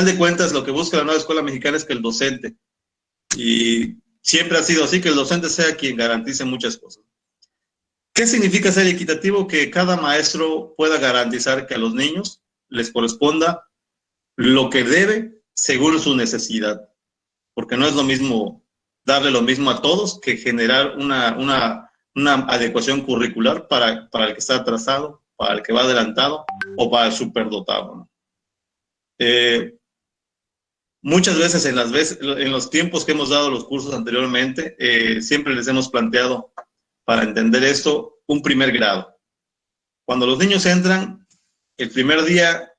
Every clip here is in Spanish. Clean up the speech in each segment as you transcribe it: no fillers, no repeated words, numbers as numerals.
final de cuentas lo que busca la nueva escuela mexicana es que el docente, y siempre ha sido así, que el docente sea quien garantice muchas cosas. ¿Qué significa ser equitativo? Que cada maestro pueda garantizar que a los niños les corresponda lo que debe según su necesidad, porque no es lo mismo darle lo mismo a todos que generar una adecuación curricular para el que está atrasado, para el que va adelantado o para el superdotado, ¿no? Muchas veces en los tiempos que hemos dado los cursos anteriormente, siempre les hemos planteado, para entender esto, un primer grado. Cuando los niños entran, el primer día,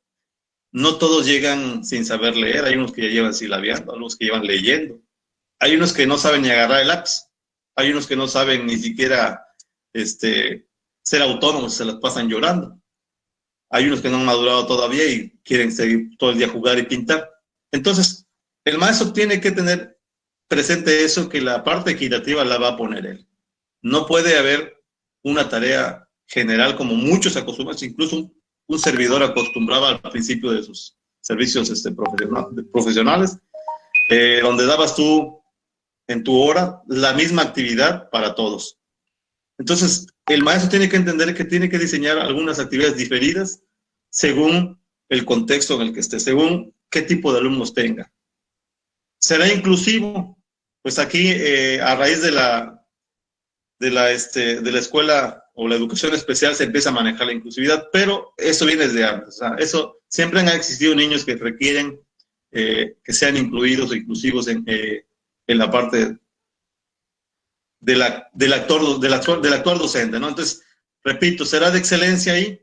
no todos llegan sin saber leer. Hay unos que ya llevan silabeando, algunos que llevan leyendo. Hay unos que no saben ni agarrar el lápiz. Hay unos que no saben ni siquiera ser autónomos, se las pasan llorando. Hay unos que no han madurado todavía y quieren seguir todo el día jugar y pintar. Entonces, el maestro tiene que tener presente eso, que la parte equitativa la va a poner él. No puede haber una tarea general como muchos acostumbran, incluso un servidor acostumbraba al principio de sus servicios profesionales, donde dabas tú en tu hora la misma actividad para todos. Entonces, el maestro tiene que entender que tiene que diseñar algunas actividades diferidas según el contexto en el que esté, según qué tipo de alumnos tenga. ¿Será inclusivo? Pues aquí, a raíz de la escuela o la educación especial, se empieza a manejar la inclusividad, pero eso viene desde antes. O sea, eso, siempre han existido niños que requieren que sean incluidos o inclusivos en la parte del actuar docente, ¿no? Entonces, repito, ¿será de excelencia ahí?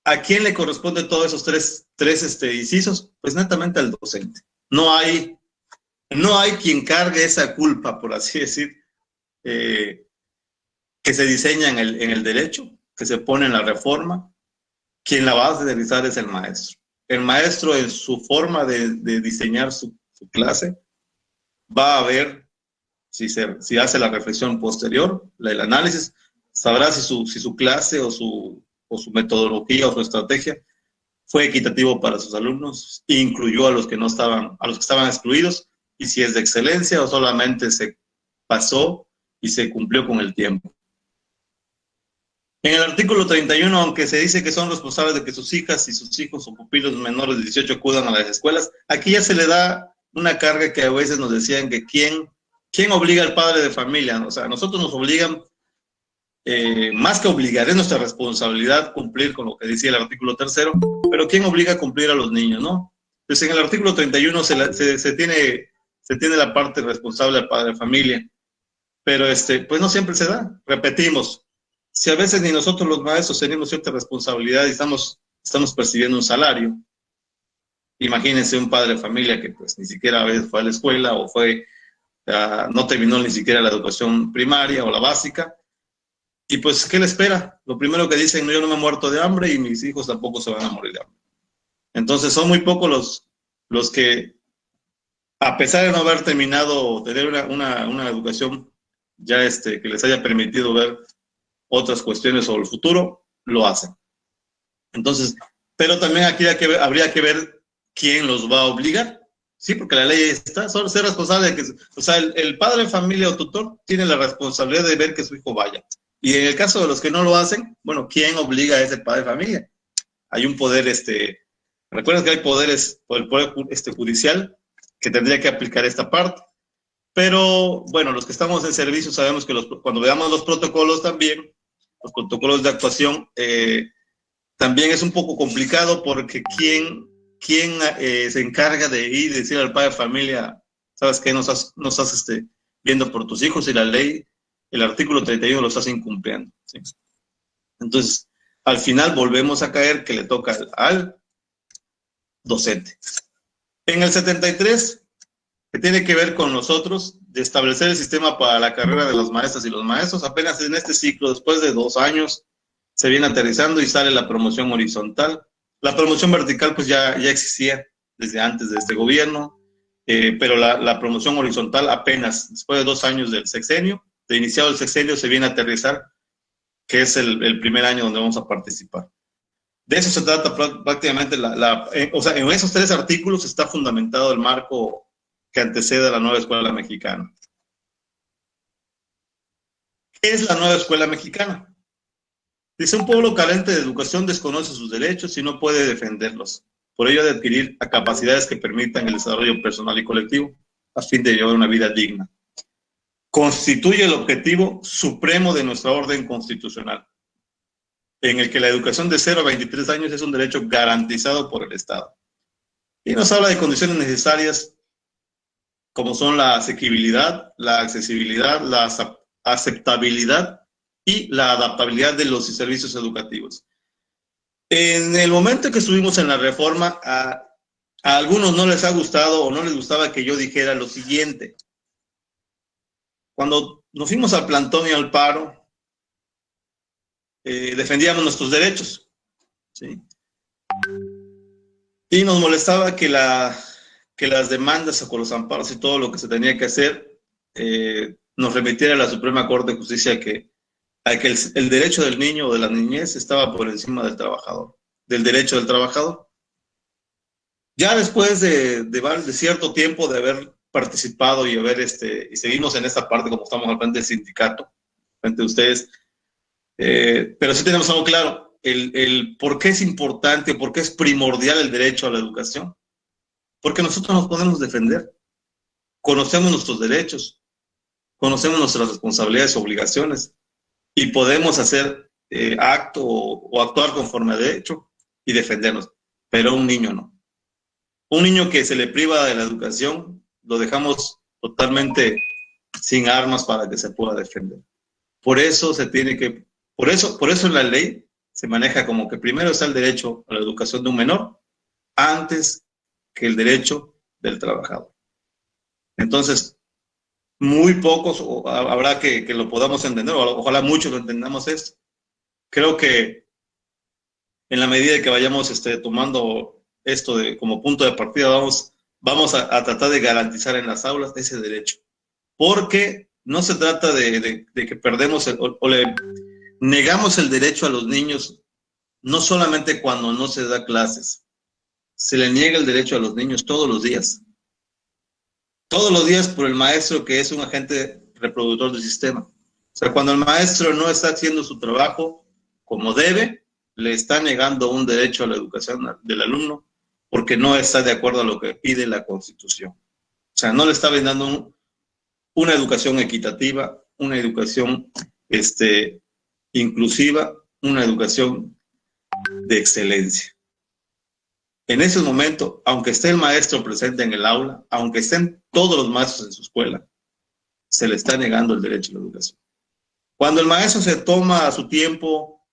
¿A quién le corresponde todos esos tres incisos? Pues netamente al docente. No hay quien cargue esa culpa, por así decir, que se diseña en el derecho, que se pone en la reforma. Quien la va a realizar es el maestro. El maestro, en su forma de diseñar su clase, va a ver si hace la reflexión posterior, el análisis, sabrá si su clase o su metodología o su estrategia fue equitativo para sus alumnos, incluyó a los que estaban excluidos, y si es de excelencia o solamente se pasó y se cumplió con el tiempo. En el artículo 31, aunque se dice que son responsables de que sus hijas y sus hijos o pupilos menores de 18 acudan a las escuelas, aquí ya se le da una carga que a veces nos decían que ¿quién obliga al padre de familia? O sea, nosotros nos obligan, más que obligar, es nuestra responsabilidad cumplir con lo que decía el artículo 3, pero ¿quién obliga a cumplir a los niños, no? Pues en el artículo 31 se tiene la parte responsable al padre de familia, pero pues no siempre se da. Repetimos, si a veces ni nosotros los maestros tenemos cierta responsabilidad y estamos percibiendo un salario, imagínense un padre de familia que pues ni siquiera a veces fue a la escuela o no terminó ni siquiera la educación primaria o la básica, y pues ¿qué le espera? Lo primero que dicen, no, yo no me he muerto de hambre y mis hijos tampoco se van a morir de hambre. Entonces son muy pocos los que, a pesar de no haber terminado o tener una educación ya que les haya permitido ver otras cuestiones sobre el futuro, lo hacen. Entonces, pero también aquí habría que ver quién los va a obligar, ¿sí? Porque la ley está, solo ser responsable de que, o sea, el padre de familia o tutor tiene la responsabilidad de ver que su hijo vaya. Y en el caso de los que no lo hacen, bueno, ¿quién obliga a ese padre de familia? Hay un poder, recuerden que hay poderes, por el poder judicial, que tendría que aplicar esta parte. Pero, bueno, los que estamos en servicio sabemos que cuando veamos los protocolos también, los protocolos de actuación, también es un poco complicado, porque ¿quién se encarga de ir y decir al padre de familia, sabes qué, no estás viendo por tus hijos, y la ley, el artículo 31 lo estás incumpliendo, ¿sí? Entonces, al final volvemos a caer que le toca al docente. En el 73, que tiene que ver con nosotros, de establecer el sistema para la carrera de las maestras y los maestros, apenas en este ciclo, después de 2 años, se viene aterrizando y sale la promoción horizontal. La promoción vertical pues ya existía desde antes de este gobierno, pero la promoción horizontal apenas, después de 2 años del sexenio, de iniciado el sexenio, se viene a aterrizar, que es el primer año donde vamos a participar. De eso se trata prácticamente, o sea, en esos 3 artículos está fundamentado el marco que antecede a la nueva escuela mexicana. ¿Qué es la nueva escuela mexicana? Dice, un pueblo carente de educación desconoce sus derechos y no puede defenderlos. Por ello, ha de adquirir capacidades que permitan el desarrollo personal y colectivo a fin de llevar una vida digna. Constituye el objetivo supremo de nuestra orden constitucional, en el que la educación de 0 a 23 años es un derecho garantizado por el Estado. Y nos habla de condiciones necesarias como son la asequibilidad, la accesibilidad, la aceptabilidad y la adaptabilidad de los servicios educativos. En el momento que estuvimos en la reforma, a algunos no les ha gustado o no les gustaba que yo dijera lo siguiente. Cuando nos fuimos al plantón y al paro, defendíamos nuestros derechos, ¿sí? Y nos molestaba que las demandas o con los amparos y todo lo que se tenía que hacer nos remitiera a la Suprema Corte de Justicia a que el derecho del niño o de la niñez estaba por encima del trabajador, del derecho del trabajador. Ya después de cierto tiempo de haber participado y y seguimos en esta parte como estamos al frente del sindicato, frente a ustedes, pero sí tenemos algo claro, el por qué es importante, por qué es primordial el derecho a la educación. Porque nosotros nos podemos defender, conocemos nuestros derechos, conocemos nuestras responsabilidades y obligaciones y podemos hacer acto o actuar conforme a derecho y defendernos, pero un niño no. Un niño que se le priva de la educación, lo dejamos totalmente sin armas para que se pueda defender. Por eso por eso en la ley se maneja como que primero está el derecho a la educación de un menor antes que el derecho del trabajador. Entonces, muy pocos habrá que lo podamos entender, o ojalá muchos lo entendamos esto. Creo que en la medida que vayamos tomando esto como punto de partida, vamos a tratar de garantizar en las aulas ese derecho. Porque no se trata de que perdemos o le negamos el derecho a los niños, no solamente cuando no se da clases, se le niega el derecho a los niños todos los días. Todos los días por el maestro que es un agente reproductor del sistema. O sea, cuando el maestro no está haciendo su trabajo como debe, le está negando un derecho a la educación del alumno porque no está de acuerdo a lo que pide la Constitución. O sea, no le está brindando una educación equitativa, una educación inclusiva, una educación de excelencia. En ese momento, aunque esté el maestro presente en el aula, aunque estén todos los maestros en su escuela, se le está negando el derecho a la educación. Cuando el maestro se toma su tiempo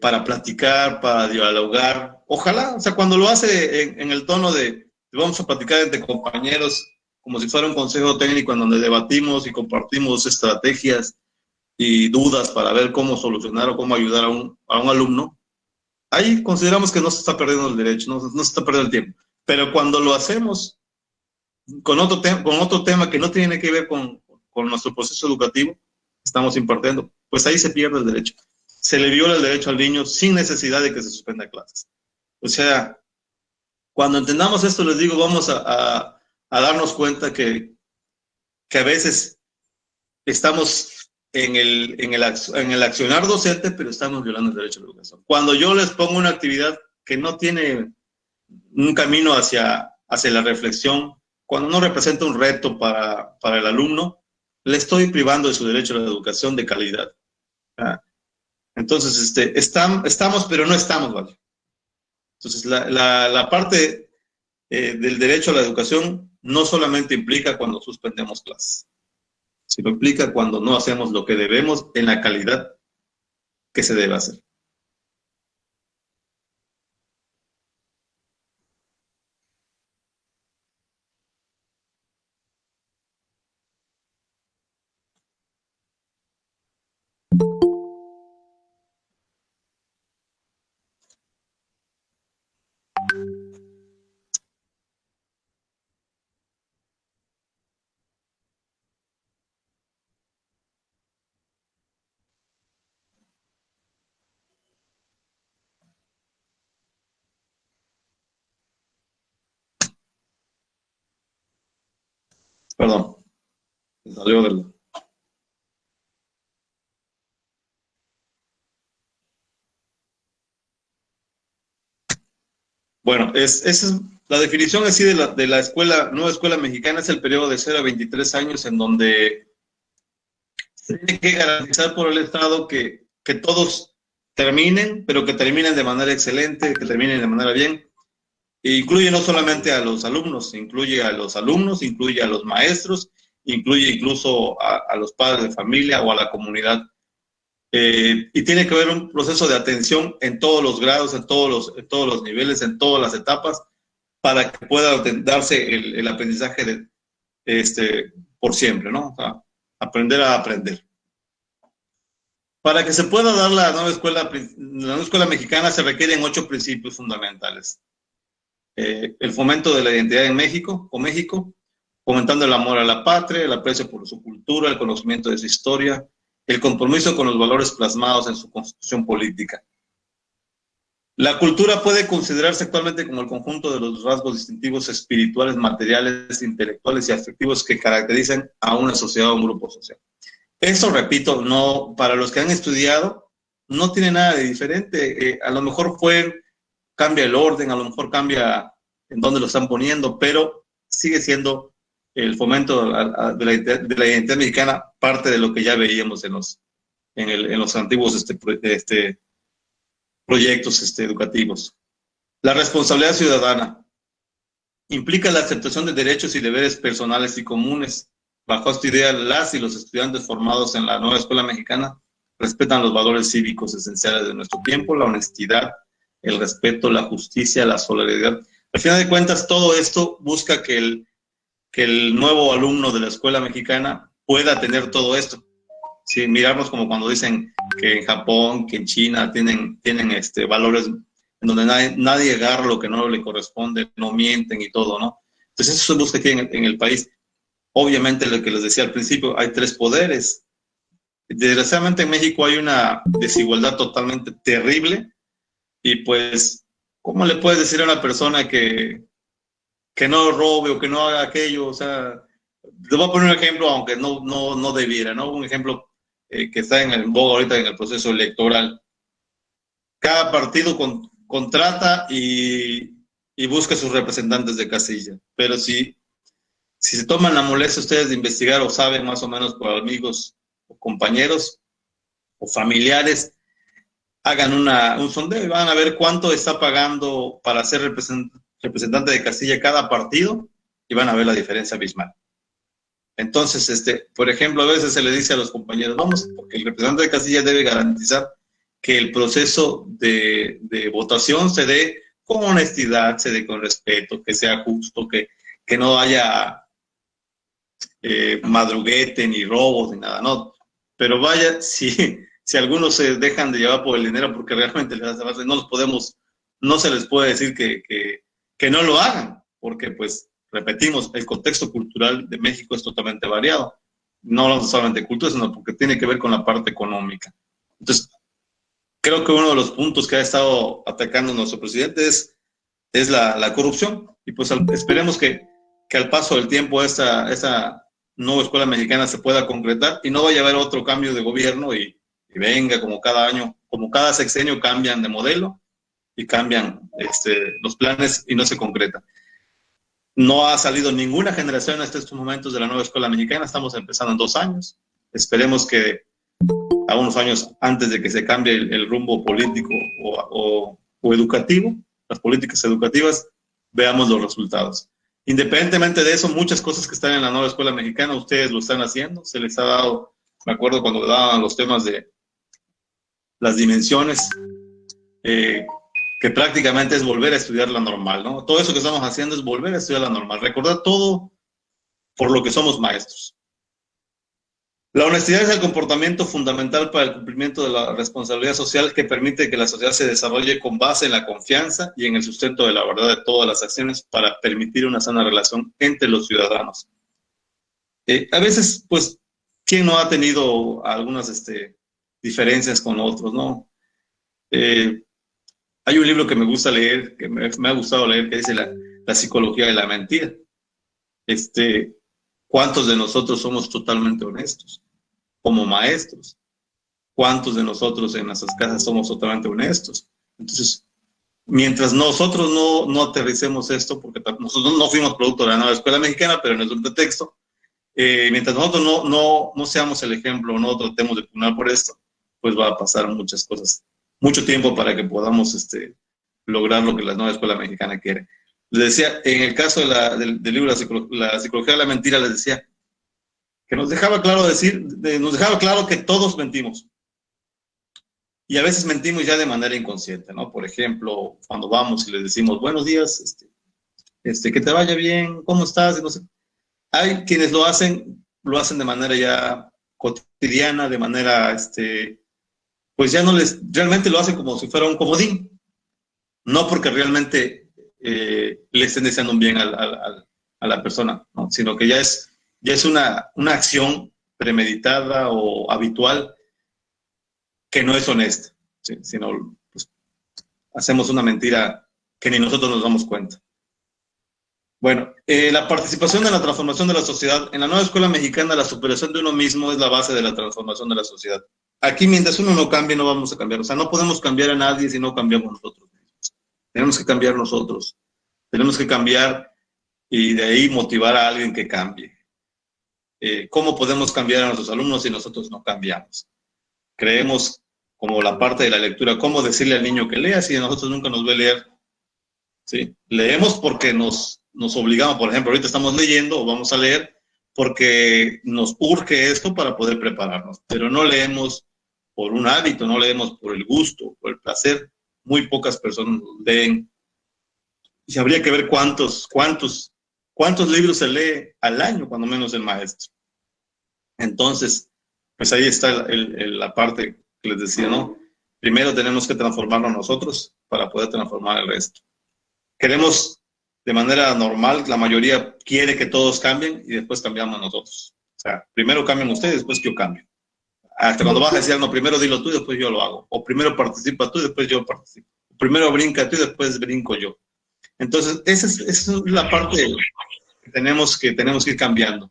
para platicar, para dialogar, ojalá, o sea, cuando lo hace en el tono de vamos a platicar entre compañeros, como si fuera un consejo técnico en donde debatimos y compartimos estrategias y dudas para ver cómo solucionar o cómo ayudar a un alumno, ahí consideramos que no se está perdiendo el derecho, no se está perdiendo el tiempo. Pero cuando lo hacemos con otro tema que no tiene que ver con nuestro proceso educativo, estamos impartiendo, pues ahí se pierde el derecho. Se le viola el derecho al niño sin necesidad de que se suspenda clases. O sea, cuando entendamos esto, les digo, vamos a darnos cuenta que a veces estamos en el accionar docente, pero estamos violando el derecho a la educación. Cuando yo les pongo una actividad que no tiene un camino hacia la reflexión, cuando no representa un reto para el alumno, le estoy privando de su derecho a la educación de calidad. ¿Ah? Entonces, estamos, pero no estamos, ¿vale? Entonces, la parte del derecho a la educación no solamente implica cuando suspendemos clases, sino implica cuando no hacemos lo que debemos en la calidad que se debe hacer. Perdón, me salió del... Bueno, esa es la definición así de la escuela, nueva escuela mexicana, es el periodo de 0 a 23 años en donde se tiene que garantizar por el Estado que todos terminen, pero que terminen de manera excelente, que terminen de manera bien. E incluye no solamente a los alumnos, incluye a los alumnos, incluye a los maestros, incluye incluso a los padres de familia o a la comunidad. Y tiene que haber un proceso de atención en todos los grados, en todos los niveles, en todas las etapas, para que pueda darse el aprendizaje por siempre, ¿no? O sea, aprender a aprender. Para que se pueda dar la nueva escuela mexicana se requieren 8 principios fundamentales. El fomento de la identidad en México o México, fomentando el amor a la patria, el aprecio por su cultura, el conocimiento de su historia, el compromiso con los valores plasmados en su constitución política. La cultura puede considerarse actualmente como el conjunto de los rasgos distintivos espirituales, materiales, intelectuales y afectivos que caracterizan a una sociedad o un grupo social. Eso, repito, no, para los que han estudiado, no tiene nada de diferente. A lo mejor cambia el orden, a lo mejor cambia en dónde lo están poniendo, pero sigue siendo el fomento de la identidad mexicana parte de lo que ya veíamos en los antiguos proyectos educativos. La responsabilidad ciudadana implica la aceptación de derechos y deberes personales y comunes. Bajo esta idea, las y los estudiantes formados en la nueva escuela mexicana respetan los valores cívicos esenciales de nuestro tiempo, la honestidad, el respeto, la justicia, la solidaridad. Al final de cuentas, todo esto busca que el nuevo alumno de la escuela mexicana pueda tener todo esto. Sí, mirarnos como cuando dicen que en Japón, que en China tienen valores en donde nadie agarra lo que no le corresponde, no mienten y todo, ¿no? Entonces eso se busca aquí en el país. Obviamente, lo que les decía al principio, hay 3 poderes. Desgraciadamente en México hay una desigualdad totalmente terrible y pues, ¿cómo le puedes decir a una persona que no robe o que no haga aquello? O sea, te voy a poner un ejemplo, aunque no debiera, ¿no? Un ejemplo que está en el boga ahorita en el proceso electoral. Cada partido contrata y busca sus representantes de casilla, pero si se toman la molestia ustedes de investigar o saben más o menos por amigos o compañeros o familiares, hagan un sondeo y van a ver cuánto está pagando para ser representante de Castilla cada partido y van a ver la diferencia abismal. Entonces, por ejemplo, a veces se le dice a los compañeros, vamos, porque el representante de Castilla debe garantizar que el proceso de votación se dé con honestidad, se dé con respeto, que sea justo, que no haya madruguete, ni robos, ni nada, no. Pero vaya, si algunos se dejan de llevar por el dinero porque realmente les hace falta, no se les puede decir que no lo hagan, porque pues, repetimos, el contexto cultural de México es totalmente variado. No solamente cultura, sino porque tiene que ver con la parte económica. Entonces, creo que uno de los puntos que ha estado atacando nuestro presidente es la corrupción. Y pues esperemos que al paso del tiempo esa nueva escuela mexicana se pueda concretar y no vaya a haber otro cambio de gobierno y venga como cada año, como cada sexenio cambian de modelo y cambian los planes y no se concreta. No ha salido ninguna generación hasta estos momentos de la nueva escuela mexicana, estamos empezando en 2 años. Esperemos que a unos años antes de que se cambie el rumbo político o educativo, las políticas educativas, veamos los resultados. Independientemente de eso, muchas cosas que están en la nueva escuela mexicana, ustedes lo están haciendo, se les ha dado, me acuerdo cuando daban los temas de las dimensiones, que prácticamente es volver a estudiar la normal, ¿no? Todo eso que estamos haciendo es volver a estudiar la normal, recordar todo por lo que somos maestros. La honestidad es el comportamiento fundamental para el cumplimiento de la responsabilidad social que permite que la sociedad se desarrolle con base en la confianza y en el sustento de la verdad de todas las acciones para permitir una sana relación entre los ciudadanos. A veces, pues, ¿quién no ha tenido algunas diferencias con otros, no? Hay un libro que me gusta leer, que me ha gustado leer, que dice la psicología de la mentira. ¿Cuántos de nosotros somos totalmente honestos como maestros? ¿Cuántos de nosotros en nuestras casas somos totalmente honestos? Entonces, mientras nosotros no aterricemos esto, porque nosotros no fuimos producto de la nueva escuela mexicana, pero en el pretexto, mientras nosotros no seamos el ejemplo, no tratemos de pugnar por esto, pues va a pasar muchas cosas, mucho tiempo para que podamos lograr lo que la nueva escuela mexicana quiere. Les decía, en el caso del libro La psicología de la mentira, les decía que nos dejaba claro que todos mentimos. Y a veces mentimos ya de manera inconsciente, ¿no? Por ejemplo, cuando vamos y les decimos, buenos días, que te vaya bien, ¿cómo estás? No sé. Hay quienes lo hacen de manera ya cotidiana, de manera, pues ya realmente lo hacen como si fuera un comodín, no porque realmente le estén deseando un bien a la persona, ¿no? Sino que ya es una acción premeditada o habitual que no es honesta, ¿sí? Sino pues, hacemos una mentira que ni nosotros nos damos cuenta. Bueno, la participación en la transformación de la sociedad. En la nueva escuela mexicana, la superación de uno mismo es la base de la transformación de la sociedad. Aquí, mientras uno no cambie, no vamos a cambiar. O sea, no podemos cambiar a nadie si no cambiamos nosotros mismos. Tenemos que cambiar nosotros. Tenemos que cambiar y de ahí motivar a alguien que cambie. ¿Cómo podemos cambiar a nuestros alumnos si nosotros no cambiamos? Creemos como la parte de la lectura, cómo decirle al niño que lea si nosotros nunca nos ve leer. ¿Sí? Leemos porque nos obligamos, por ejemplo, ahorita estamos leyendo o vamos a leer porque nos urge esto para poder prepararnos, pero no leemos por un hábito, no leemos por el gusto, por el placer. Muy pocas personas leen. Y habría que ver cuántos libros se lee al año, cuando menos el maestro. Entonces, pues ahí está la parte que les decía, ¿no? Primero tenemos que transformarnos nosotros para poder transformar el resto. Queremos de manera normal, la mayoría quiere que todos cambien y después cambiamos nosotros. O sea, primero cambian ustedes, después yo cambio. Hasta cuando vas a decir, no, primero dilo tú y después yo lo hago. O primero participa tú y después yo participo. Primero brinca tú y después brinco yo. Entonces, esa es la parte que tenemos que ir cambiando.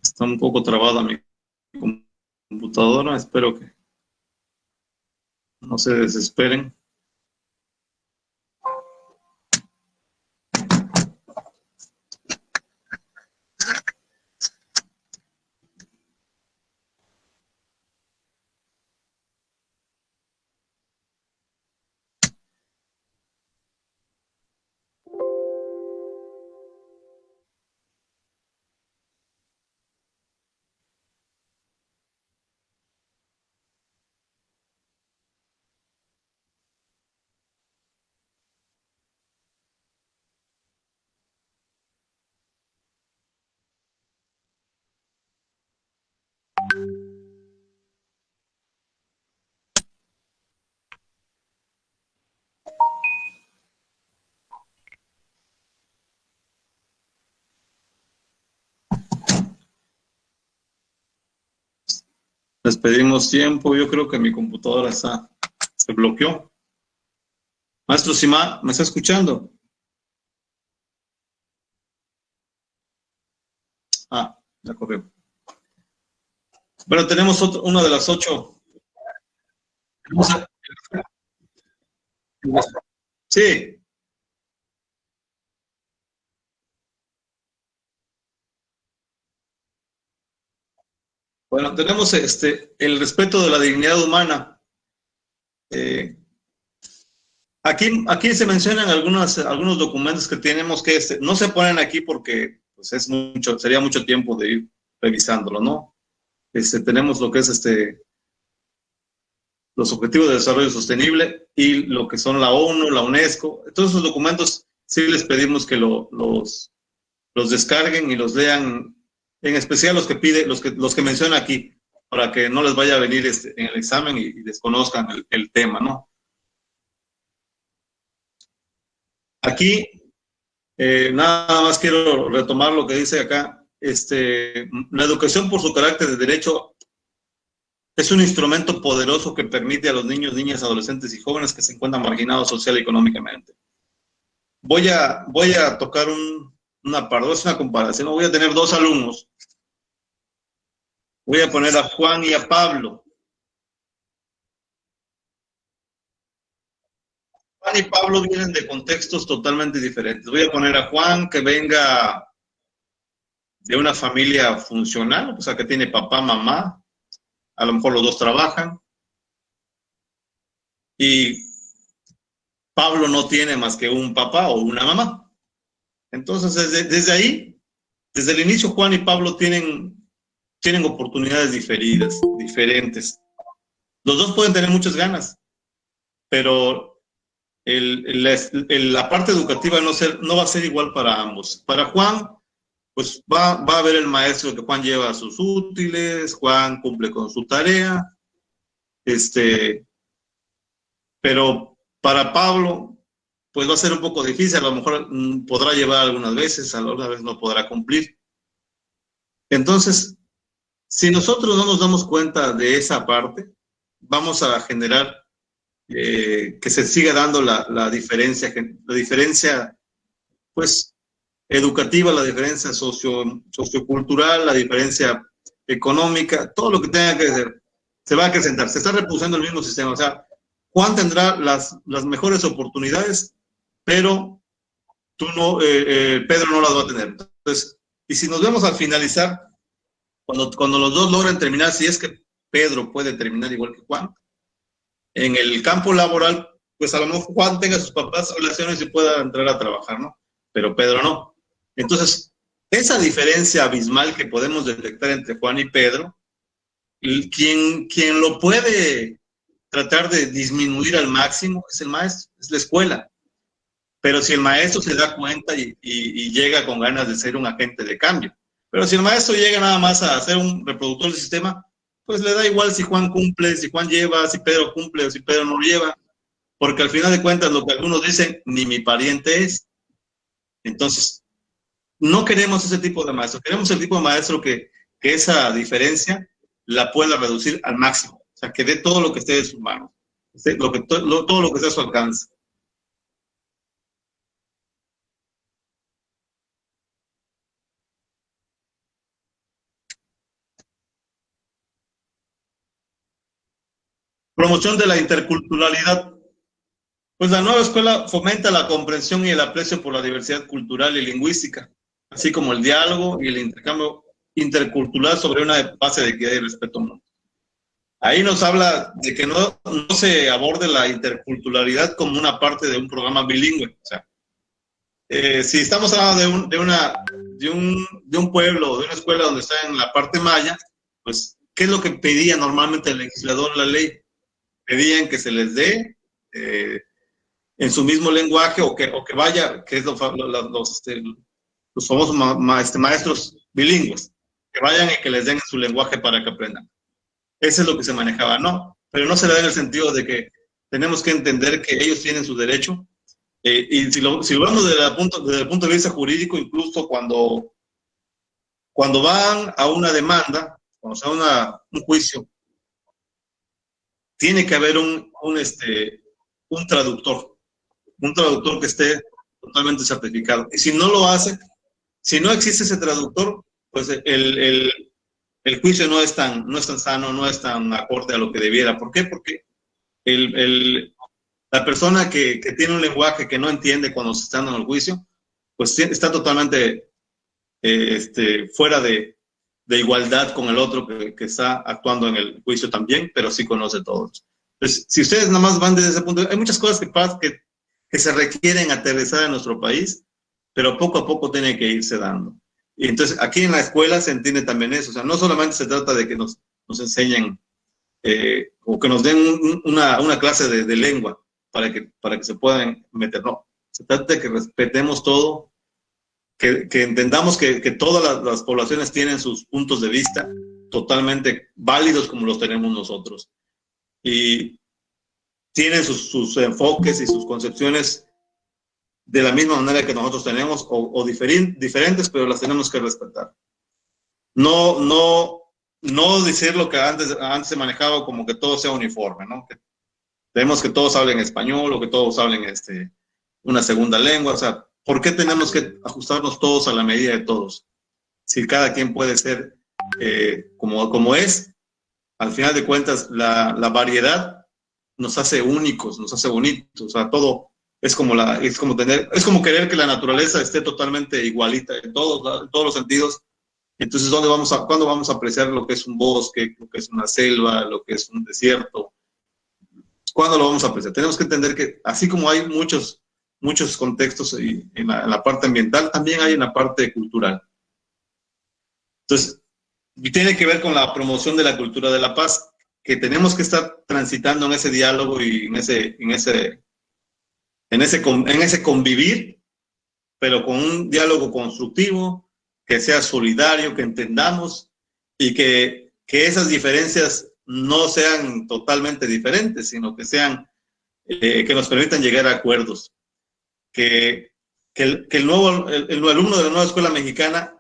Está un poco trabada mi computadora. Espero que no se desesperen. Les pedimos tiempo. Yo creo que mi computadora se bloqueó. Maestro Simá, ¿me está escuchando? Ah, ya corrió. Bueno, tenemos una de las 8. Sí. Bueno, tenemos el respeto de la dignidad humana. Aquí se mencionan algunos documentos que tenemos que, no se ponen aquí porque pues sería mucho tiempo de ir revisándolo, ¿no? Tenemos lo que es los Objetivos de Desarrollo Sostenible y lo que son la ONU, la UNESCO. Todos esos documentos sí les pedimos que los descarguen y los lean, en especial los que menciona aquí, para que no les vaya a venir en el examen y desconozcan el tema, ¿no? Aquí, nada más quiero retomar lo que dice acá. La educación por su carácter de derecho es un instrumento poderoso que permite a los niños, niñas, adolescentes y jóvenes que se encuentran marginados social y económicamente. Voy a tocar una comparación. Voy a tener dos alumnos. Voy a poner a Juan y a Pablo. Juan y Pablo vienen de contextos totalmente diferentes. Voy a poner a Juan, que venga de una familia funcional, o sea, que tiene papá, mamá, a lo mejor los dos trabajan, y Pablo no tiene más que un papá o una mamá. Entonces, desde ahí, desde el inicio, Juan y Pablo tienen oportunidades diferentes. Los dos pueden tener muchas ganas, pero la parte educativa no va a ser igual para ambos. Para Juan, pues va a ver el maestro que Juan lleva sus útiles, Juan cumple con su tarea, pero para Pablo, pues va a ser un poco difícil, a lo mejor podrá llevar algunas veces, a la vez no podrá cumplir. Entonces, si nosotros no nos damos cuenta de esa parte, vamos a generar que se siga dando la diferencia, pues, educativa, la diferencia sociocultural, la diferencia económica, todo lo que tenga que ser, se va a acrecentar, se está reproduciendo el mismo sistema. O sea, Juan tendrá las mejores oportunidades, pero Pedro no las va a tener. Entonces, y si nos vemos al finalizar, cuando los dos logran terminar, si es que Pedro puede terminar igual que Juan, en el campo laboral, pues a lo mejor Juan tenga sus papás relaciones y pueda entrar a trabajar, ¿no? Pero Pedro no. Entonces, esa diferencia abismal que podemos detectar entre Juan y Pedro, quien lo puede tratar de disminuir al máximo es el maestro, es la escuela. Pero si el maestro se da cuenta y llega con ganas de ser un agente de cambio, pero si el maestro llega nada más a ser un reproductor del sistema, pues le da igual si Juan cumple, si Juan lleva, si Pedro cumple o si Pedro no lleva, porque al final de cuentas lo que algunos dicen, ni mi pariente es. Entonces, no queremos ese tipo de maestro, queremos el tipo de maestro que esa diferencia la pueda reducir al máximo, o sea, que dé todo lo que esté de sus manos, todo lo que esté a su alcance. Promoción de la interculturalidad. Pues la nueva escuela fomenta la comprensión y el aprecio por la diversidad cultural y lingüística, así como el diálogo y el intercambio intercultural sobre una base de equidad y respeto mutuo. Ahí nos habla de que no se aborde la interculturalidad como una parte de un programa bilingüe. O sea, si estamos hablando de un pueblo o de una escuela donde está en la parte maya, pues, ¿qué es lo que pedía normalmente el legislador en la ley? Pedían que se les dé en su mismo lenguaje o que vaya, que es los famosos maestros bilingües, que vayan y que les den en su lenguaje para que aprendan. Eso es lo que se manejaba, ¿no? Pero no se le da en el sentido de que tenemos que entender que ellos tienen su derecho. Y si lo vemos desde el punto de vista jurídico, incluso cuando van a una demanda, cuando se va un juicio, tiene que haber un traductor que esté totalmente certificado. Y si no lo hace, si no existe ese traductor, pues el juicio no es tan sano, no es tan acorde a lo que debiera. ¿Por qué? Porque la persona que tiene un lenguaje que no entiende cuando se está dando el juicio, pues está totalmente fuera de igualdad con el otro que está actuando en el juicio también, pero sí conoce todos. Entonces, si ustedes nada más van desde ese punto, hay muchas cosas que se requieren aterrizar en nuestro país, pero poco a poco tiene que irse dando. Y entonces, aquí en la escuela se entiende también eso. O sea, no solamente se trata de que nos enseñen o que nos den una clase de lengua para que se puedan meter. No, se trata de que respetemos todo, que entendamos que todas las poblaciones tienen sus puntos de vista totalmente válidos como los tenemos nosotros. Y tienen sus enfoques y sus concepciones de la misma manera que nosotros tenemos, o diferentes, pero las tenemos que respetar. No decir lo que antes se manejaba como que todo sea uniforme, ¿no? Que tenemos que todos hablen español o que todos hablen una segunda lengua. O sea, ¿por qué tenemos que ajustarnos todos a la medida de todos? Si cada quien puede ser como es, al final de cuentas, la variedad nos hace únicos, nos hace bonitos. O sea, todo es como querer que la naturaleza esté totalmente igualita en todos los sentidos. Entonces, ¿cuándo vamos a apreciar lo que es un bosque, lo que es una selva, lo que es un desierto? ¿Cuándo lo vamos a apreciar? Tenemos que entender que así como hay muchos contextos en la parte ambiental, también hay en la parte cultural. Entonces, tiene que ver con la promoción de la cultura de la paz, que tenemos que estar transitando en ese diálogo y en ese convivir, pero con un diálogo constructivo, que sea solidario, que entendamos y que esas diferencias no sean totalmente diferentes, sino que nos permitan llegar a acuerdos. Que el alumno de la nueva escuela mexicana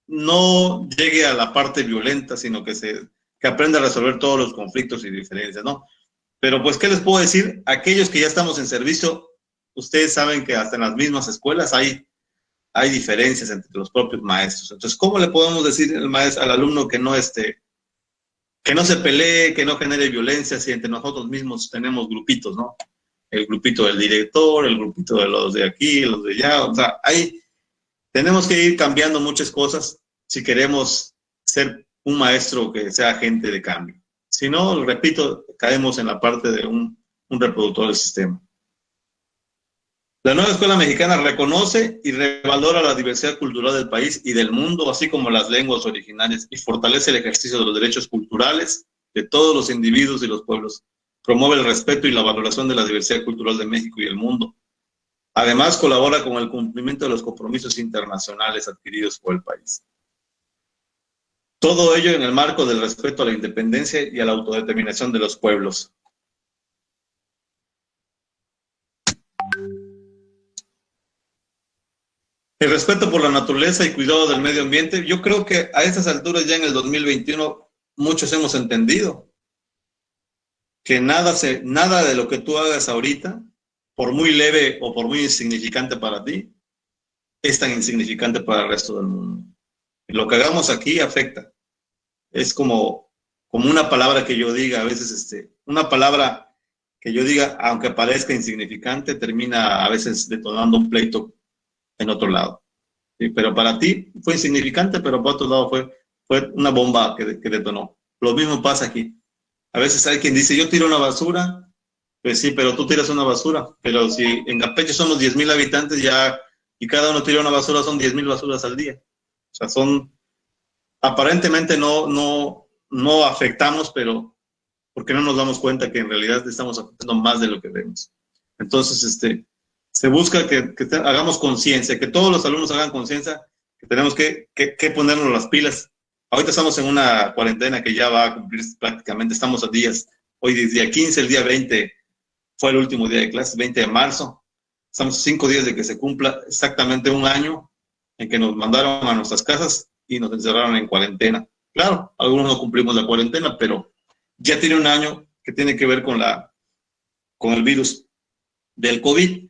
no llegue a la parte violenta, sino que aprenda a resolver todos los conflictos y diferencias, ¿no? Pero pues, ¿qué les puedo decir? Aquellos que ya estamos en servicio, ustedes saben que hasta en las mismas escuelas hay diferencias entre los propios maestros. Entonces, ¿cómo le podemos decir al alumno que no se pelee, que no genere violencia, si entre nosotros mismos tenemos grupitos, ¿no? El grupito del director, el grupito de los de aquí, los de allá. O sea, tenemos que ir cambiando muchas cosas si queremos ser un maestro que sea agente de cambio. Si no, repito, caemos en la parte de un reproductor del sistema. La nueva escuela mexicana reconoce y revalora la diversidad cultural del país y del mundo, así como las lenguas originales, y fortalece el ejercicio de los derechos culturales de todos los individuos y los pueblos. Promueve el respeto y la valoración de la diversidad cultural de México y el mundo. Además, colabora con el cumplimiento de los compromisos internacionales adquiridos por el país. Todo ello en el marco del respeto a la independencia y a la autodeterminación de los pueblos. El respeto por la naturaleza y cuidado del medio ambiente, yo creo que a estas alturas, ya en el 2021, muchos hemos entendido que nada de lo que tú hagas ahorita, por muy leve o por muy insignificante para ti, es tan insignificante para el resto del mundo. Lo que hagamos aquí afecta. Es como una palabra que yo diga, a veces una palabra que yo diga, aunque parezca insignificante, termina a veces detonando un pleito en otro lado. Sí, pero para ti fue insignificante, pero para otro lado fue una bomba que detonó. Lo mismo pasa aquí. A veces hay quien dice, yo tiro una basura. Pues sí, pero tú tiras una basura. Pero si en Campeche somos 10,000 habitantes ya, y cada uno tira una basura, son 10,000 basuras al día. O sea, aparentemente no afectamos, pero porque no nos damos cuenta que en realidad estamos afectando más de lo que vemos. Entonces, se busca que hagamos conciencia, que todos los alumnos hagan conciencia, que tenemos que ponernos las pilas. Ahorita estamos en una cuarentena que ya va a cumplir prácticamente, estamos a días. Hoy es día 15, el día 20 fue el último día de clases, 20 de marzo. Estamos a 5 días de que se cumpla exactamente un año en que nos mandaron a nuestras casas y nos encerraron en cuarentena. Claro, algunos no cumplimos la cuarentena, pero ya tiene un año que tiene que ver con el virus del COVID.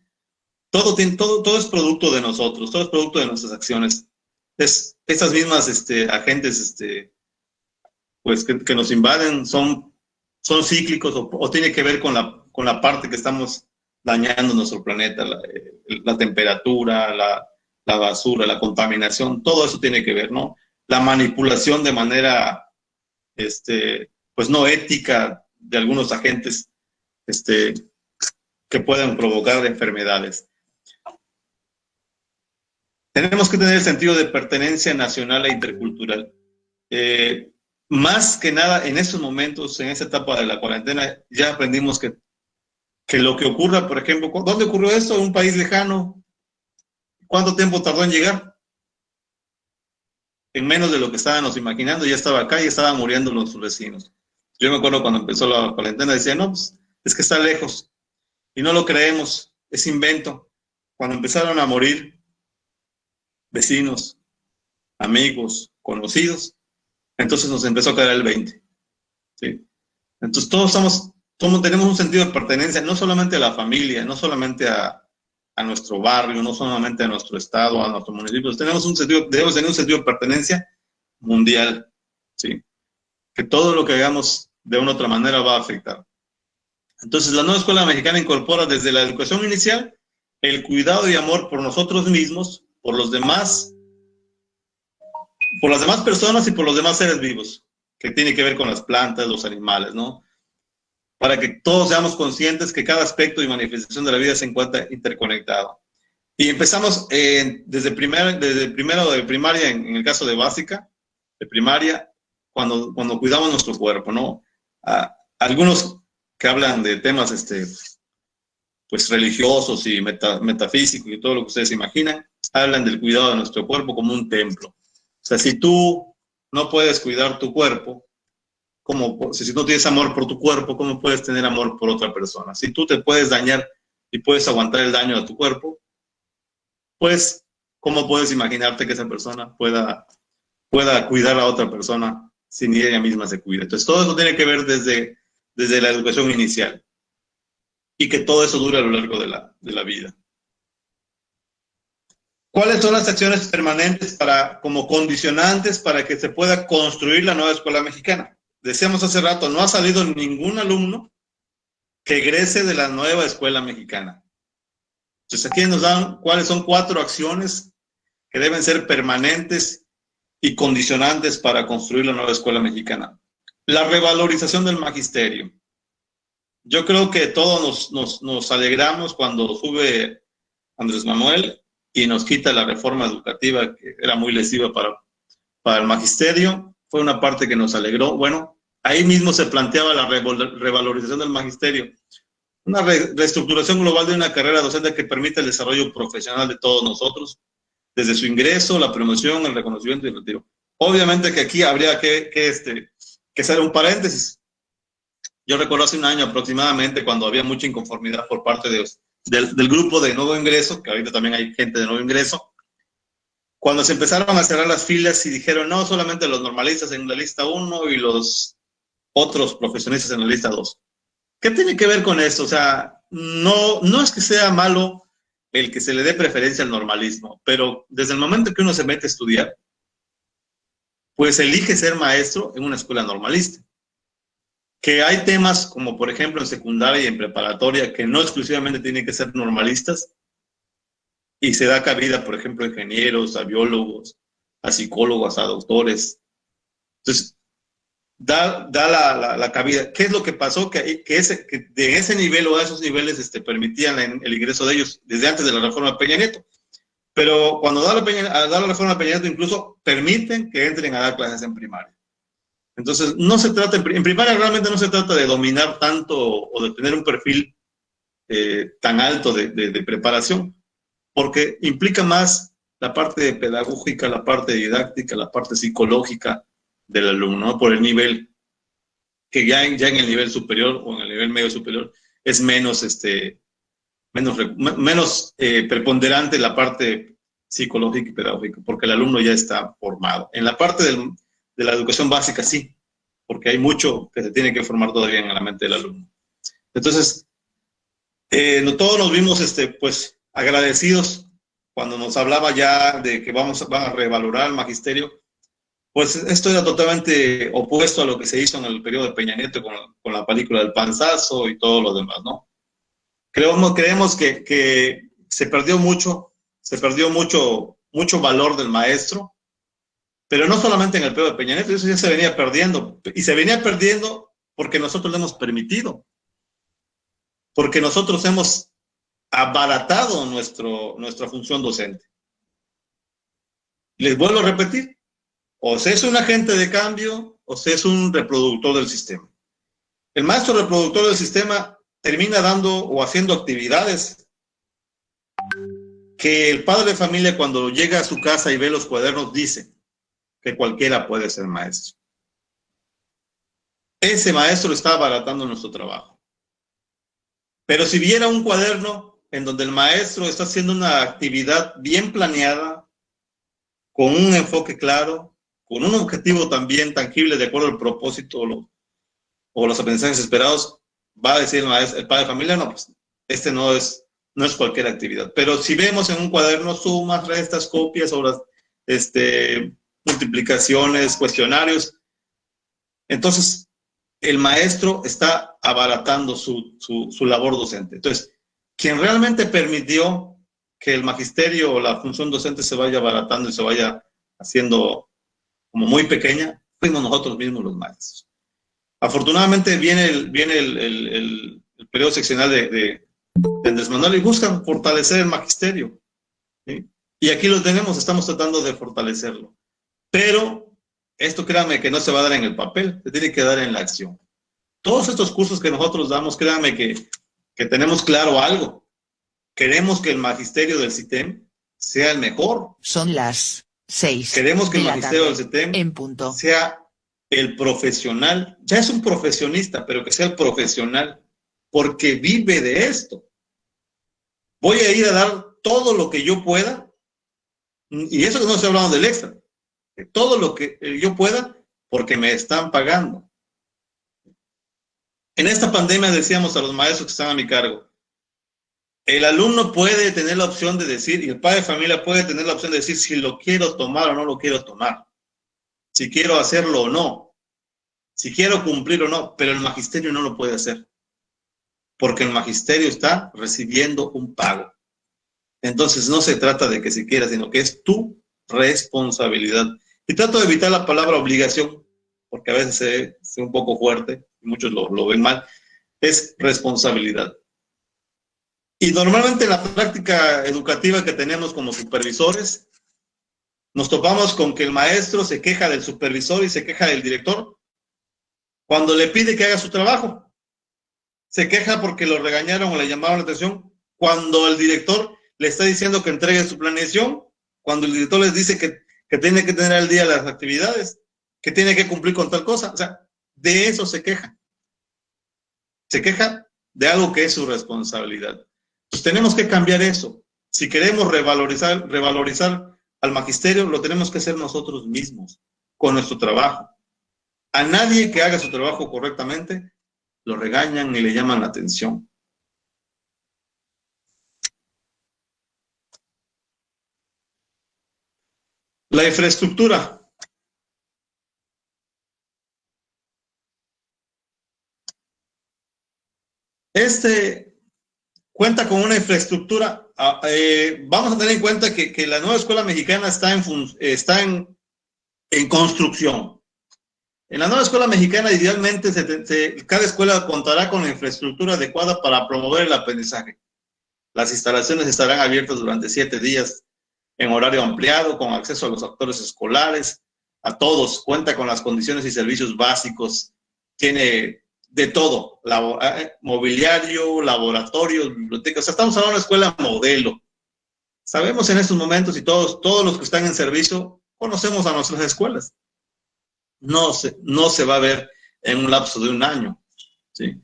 Todo es producto de nosotros, todo es producto de nuestras acciones. Esas mismas agentes pues que nos invaden son cíclicos o tiene que ver con la parte que estamos dañando nuestro planeta, la temperatura, la basura, la contaminación, todo eso tiene que ver, ¿no? La manipulación de manera pues no ética de algunos agentes que puedan provocar enfermedades. Tenemos que tener el sentido de pertenencia nacional e intercultural. Más que nada, en estos momentos, en esta etapa de la cuarentena, ya aprendimos que lo que ocurra, por ejemplo, ¿dónde ocurrió esto? En un país lejano. ¿Cuánto tiempo tardó en llegar? En menos de lo que estábamos imaginando, ya estaba acá y estaban muriendo los vecinos. Yo me acuerdo cuando empezó la cuarentena, decía, no, pues es que está lejos. Y no lo creemos, es invento. cuando empezaron a morir vecinos, amigos, conocidos, entonces nos empezó a caer el 20. ¿Sí? Entonces todos tenemos un sentido de pertenencia, no solamente a la familia, no solamente a nuestro barrio, no solamente a nuestro estado, a nuestro municipio, debemos tener un sentido de pertenencia mundial, ¿sí? Que todo lo que hagamos de una u otra manera va a afectar. Entonces, la nueva escuela mexicana incorpora desde la educación inicial el cuidado y amor por nosotros mismos, por las demás personas y por los demás seres vivos, que tiene que ver con las plantas, los animales, ¿no? Para que todos seamos conscientes que cada aspecto y manifestación de la vida se encuentra interconectado. Y empezamos desde primero de primaria, en el caso de básica, de primaria, cuando cuidamos nuestro cuerpo, ¿no? Algunos que hablan de temas pues religiosos y metafísicos y todo lo que ustedes imaginan, hablan del cuidado de nuestro cuerpo como un templo. O sea, si tú no puedes cuidar tu cuerpo, si no tienes amor por tu cuerpo, ¿cómo puedes tener amor por otra persona? Si tú te puedes dañar y puedes aguantar el daño a tu cuerpo, pues, ¿cómo puedes imaginarte que esa persona pueda cuidar a otra persona si ni ella misma se cuida? Entonces, todo eso tiene que ver desde la educación inicial y que todo eso dure a lo largo de la vida. ¿Cuáles son las acciones permanentes como condicionantes para que se pueda construir la nueva escuela mexicana? Decíamos hace rato, no ha salido ningún alumno que egrese de la nueva escuela mexicana. Entonces aquí nos dan cuáles son 4 acciones que deben ser permanentes y condicionantes para construir la nueva escuela mexicana. La revalorización del magisterio. Yo creo que todos nos alegramos cuando sube Andrés Manuel y nos quita la reforma educativa que era muy lesiva para el magisterio. Fue una parte que nos alegró. Bueno, ahí mismo se planteaba la revalorización del magisterio. Una reestructuración global de una carrera docente que permita el desarrollo profesional de todos nosotros, desde su ingreso, la promoción, el reconocimiento y el retiro. Obviamente que aquí habría que hacer un paréntesis. Yo recuerdo hace un año aproximadamente cuando había mucha inconformidad por parte del grupo de nuevo ingreso, que ahorita también hay gente de nuevo ingreso, cuando se empezaron a cerrar las filas y dijeron no, solamente los normalistas en la lista 1 y los otros profesionistas en la lista 2. ¿Qué tiene que ver con esto? O sea, no es que sea malo el que se le dé preferencia al normalismo, pero desde el momento que uno se mete a estudiar, pues elige ser maestro en una escuela normalista. Que hay temas como, por ejemplo, en secundaria y en preparatoria que no exclusivamente tienen que ser normalistas y se da cabida, por ejemplo, a ingenieros, a biólogos, a psicólogos, a doctores. Entonces, da la cabida. ¿Qué es lo que pasó? Que de ese nivel o a esos niveles permitían el ingreso de ellos desde antes de la reforma de Peña Nieto. Pero cuando da la reforma de Peña Nieto, incluso permiten que entren a dar clases en primaria. Entonces, en primaria realmente no se trata de dominar tanto o de tener un perfil tan alto de preparación, porque implica más la parte pedagógica, la parte didáctica, la parte psicológica del alumno, ¿no? Por el nivel, que ya en el nivel superior o en el nivel medio superior es menos preponderante la parte psicológica y pedagógica, porque el alumno ya está formado. En la parte de la educación básica sí, porque hay mucho que se tiene que formar todavía en la mente del alumno. Entonces, todos nos vimos pues agradecidos cuando nos hablaba ya de que van a revalorar el magisterio. Pues esto era totalmente opuesto a lo que se hizo en el periodo de Peña Nieto con la película del panzazo y todo lo demás, ¿no? Creemos que se perdió mucho valor del maestro, pero no solamente en el periodo de Peña Nieto, eso ya se venía perdiendo, y se venía perdiendo porque nosotros lo hemos permitido, porque nosotros hemos abaratado nuestra función docente. Les vuelvo a repetir, o se es un agente de cambio o se es un reproductor del sistema. El maestro reproductor del sistema termina dando o haciendo actividades que el padre de familia, cuando llega a su casa y ve los cuadernos, dice que cualquiera puede ser maestro. Ese maestro está abaratando nuestro trabajo. Pero si viera un cuaderno en donde el maestro está haciendo una actividad bien planeada, con un enfoque claro, con un objetivo también tangible de acuerdo al propósito o los aprendizajes esperados, va a decir el padre de familia, no, pues este no es cualquier actividad. Pero si vemos en un cuaderno sumas, restas, copias, obras, multiplicaciones, cuestionarios, entonces el maestro está abaratando su labor docente. Entonces, quien realmente permitió que el magisterio o la función docente se vaya abaratando y se vaya haciendo como muy pequeña, fuimos nosotros mismos los maestros. Afortunadamente viene el periodo seccional de Andrés Manuel y buscan fortalecer el magisterio, ¿sí? Y aquí lo tenemos, estamos tratando de fortalecerlo. Pero esto, créanme, que no se va a dar en el papel, se tiene que dar en la acción. Todos estos cursos que nosotros damos, créanme que tenemos claro algo. Queremos que el magisterio del CITEM sea el mejor. Son las 6. Queremos que el magisterio del CITEM sea el profesional. Ya es un profesionista, pero que sea el profesional, porque vive de esto. Voy a ir a dar todo lo que yo pueda, y eso que no estoy hablando del extra, todo lo que yo pueda, porque me están pagando. En esta pandemia decíamos a los maestros que están a mi cargo, el alumno puede tener la opción de decir, y el padre de familia puede tener la opción de decir si lo quiero tomar o no lo quiero tomar, si quiero hacerlo o no, si quiero cumplir o no, pero el magisterio no lo puede hacer, porque el magisterio está recibiendo un pago. Entonces no se trata de que si quieras, sino que es tu responsabilidad. Y trato de evitar la palabra obligación, porque a veces es un poco fuerte, y muchos lo ven mal. Es responsabilidad. Y normalmente en la práctica educativa que tenemos como supervisores, nos topamos con que el maestro se queja del supervisor y se queja del director cuando le pide que haga su trabajo. Se queja porque lo regañaron o le llamaron la atención cuando el director le está diciendo que entregue su planeación, cuando el director les dice que tiene que tener al día las actividades, que tiene que cumplir con tal cosa. O sea, de eso se queja. Se queja de algo que es su responsabilidad. Pues tenemos que cambiar eso. Si queremos revalorizar al magisterio, lo tenemos que hacer nosotros mismos, con nuestro trabajo. A nadie que haga su trabajo correctamente, lo regañan y le llaman la atención. La infraestructura. Cuenta con una infraestructura. Vamos a tener en cuenta que la nueva escuela mexicana está en construcción. En la nueva escuela mexicana, idealmente, cada escuela contará con la infraestructura adecuada para promover el aprendizaje. Las instalaciones estarán abiertas durante 7 días en horario ampliado, con acceso a los actores escolares, a todos. Cuenta con las condiciones y servicios básicos. Tiene de todo, mobiliario, laboratorios, bibliotecas. O sea, estamos hablando de una escuela modelo. Sabemos en estos momentos, y todos los que están en servicio, conocemos a nuestras escuelas. No se va a ver en un lapso de un año, ¿sí?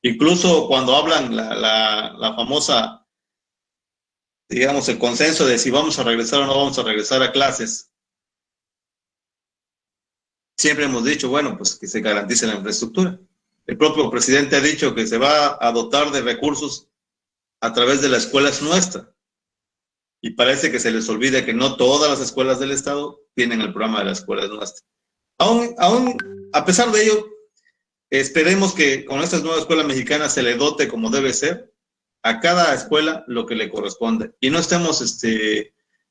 Incluso cuando hablan la famosa, digamos, el consenso de si vamos a regresar o no vamos a regresar a clases, siempre hemos dicho, bueno, pues que se garantice la infraestructura. El propio presidente ha dicho que se va a dotar de recursos a través de las escuelas nuestras. Y parece que se les olvida que no todas las escuelas del Estado tienen el programa de las escuelas nuestras. Aún a pesar de ello, esperemos que con esta nueva escuela mexicana se le dote como debe ser a cada escuela lo que le corresponde. Y no estemos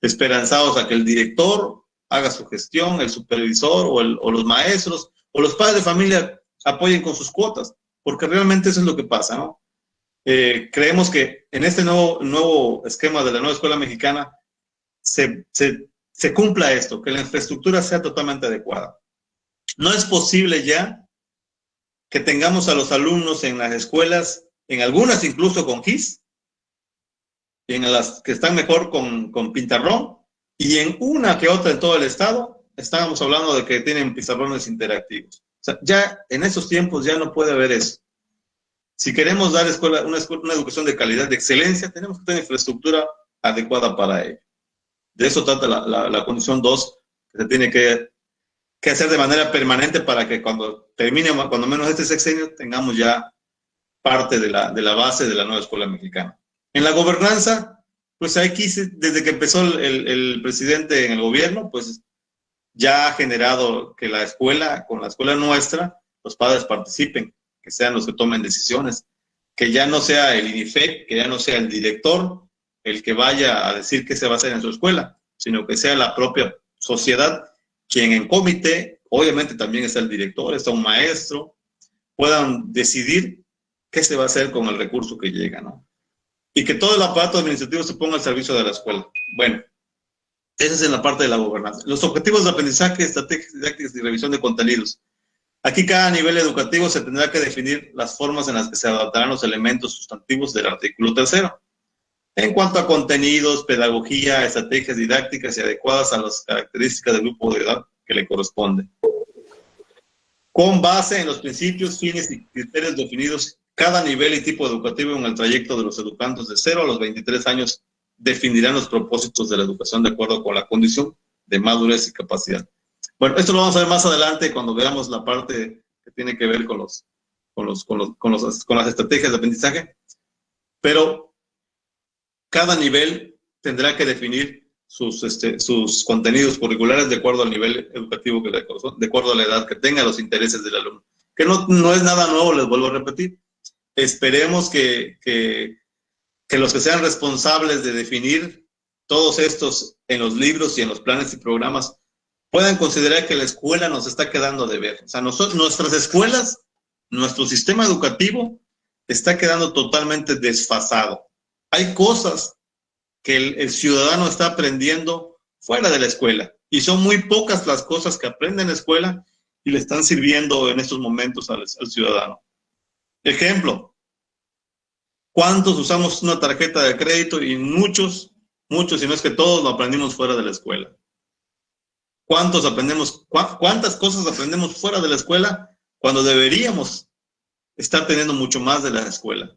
esperanzados a que el director haga su gestión, el supervisor o los maestros o los padres de familia apoyen con sus cuotas, porque realmente eso es lo que pasa, ¿no? Creemos que en este nuevo esquema de la nueva escuela mexicana se cumpla esto, que la infraestructura sea totalmente adecuada. No es posible ya que tengamos a los alumnos en las escuelas, en algunas incluso con GIS, y en las que están mejor con pizarrón, y en una que otra en todo el estado, estábamos hablando de que tienen pizarrones interactivos. O sea, ya en esos tiempos ya no puede haber eso. Si queremos dar una educación de calidad, de excelencia, tenemos que tener infraestructura adecuada para ello. De eso trata la condición 2, que se tiene que hacer de manera permanente para que cuando termine, cuando menos este sexenio, tengamos ya parte de la base de la nueva escuela mexicana. En la gobernanza, pues aquí, desde que empezó el presidente en el gobierno, pues ya ha generado que la escuela, con la escuela nuestra, los padres participen, que sean los que tomen decisiones, que ya no sea el INIFEC, que ya no sea el director el que vaya a decir qué se va a hacer en su escuela, sino que sea la propia sociedad quien en comité, obviamente también está el director, está un maestro, puedan decidir qué se va a hacer con el recurso que llega, ¿no? Y que todo el aparato administrativo se ponga al servicio de la escuela. Bueno, esa es en la parte de la gobernanza. Los objetivos de aprendizaje, estrategias didácticas y revisión de contenidos. Aquí cada nivel educativo se tendrá que definir las formas en las que se adaptarán los elementos sustantivos del artículo 3. En cuanto a contenidos, pedagogía, estrategias didácticas y adecuadas a las características del grupo de edad que le corresponde. Con base en los principios, fines y criterios definidos, cada nivel y tipo educativo en el trayecto de los educandos de 0 a los 23 años definirán los propósitos de la educación de acuerdo con la condición de madurez y capacidad. Bueno, esto lo vamos a ver más adelante cuando veamos la parte que tiene que ver con las estrategias de aprendizaje, pero cada nivel tendrá que definir sus contenidos curriculares de acuerdo al nivel educativo que le corresponde, de acuerdo a la edad que tenga, los intereses del alumno. Que no es nada nuevo, les vuelvo a repetir. Esperemos que los que sean responsables de definir todos estos en los libros y en los planes y programas puedan considerar que la escuela nos está quedando de ver. O sea, nuestras escuelas, nuestro sistema educativo está quedando totalmente desfasado. Hay cosas que el ciudadano está aprendiendo fuera de la escuela y son muy pocas las cosas que aprende en la escuela y le están sirviendo en estos momentos al ciudadano. Ejemplo, ¿cuántos usamos una tarjeta de crédito? Y muchos, si no es que todos lo aprendimos fuera de la escuela. ¿Cuántas cosas aprendemos fuera de la escuela cuando deberíamos estar teniendo mucho más de la escuela?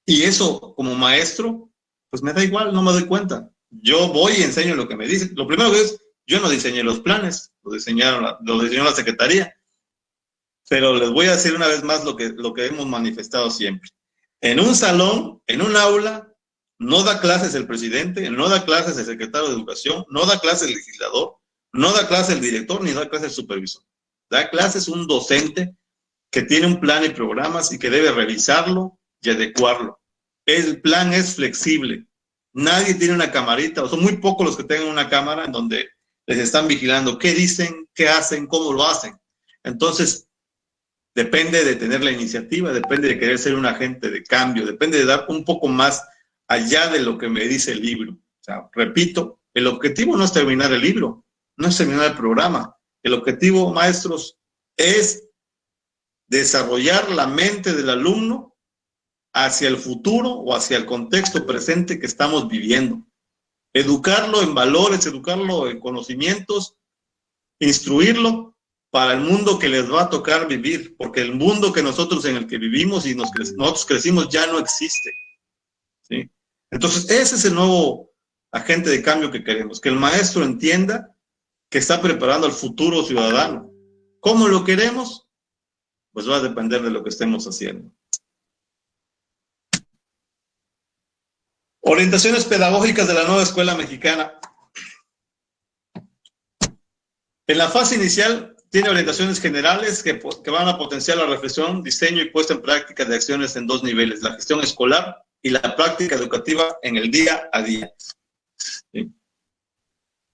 Y eso, como maestro, pues me da igual, no me doy cuenta. Yo voy y enseño lo que me dicen. Lo primero que es, yo no diseñé los planes, lo diseñó la Secretaría. Pero les voy a decir una vez más lo que hemos manifestado siempre. En un salón, en un aula, no da clases el presidente, no da clases el secretario de Educación, no da clases el legislador, no da clases el director, ni da clases el supervisor. Da clases un docente que tiene un plan y programas y que debe revisarlo y adecuarlo. El plan es flexible. Nadie tiene una camarita, o son muy pocos los que tengan una cámara en donde les están vigilando qué dicen, qué hacen, cómo lo hacen. Entonces, depende de tener la iniciativa, depende de querer ser un agente de cambio, depende de dar un poco más allá de lo que me dice el libro. O sea, repito, el objetivo no es terminar el libro, no es terminar el programa. El objetivo, maestros, es desarrollar la mente del alumno hacia el futuro o hacia el contexto presente que estamos viviendo. Educarlo en valores, educarlo en conocimientos, instruirlo para el mundo que les va a tocar vivir, porque el mundo que nosotros en el que vivimos y nosotros crecimos ya no existe, ¿sí? Entonces, ese es el nuevo agente de cambio que queremos, que el maestro entienda que está preparando al futuro ciudadano. ¿Cómo lo queremos? Pues va a depender de lo que estemos haciendo. Orientaciones pedagógicas de la nueva escuela mexicana. En la fase inicial tiene orientaciones generales que van a potenciar la reflexión, diseño y puesta en práctica de acciones en 2 niveles, la gestión escolar y la práctica educativa en el día a día. ¿Sí?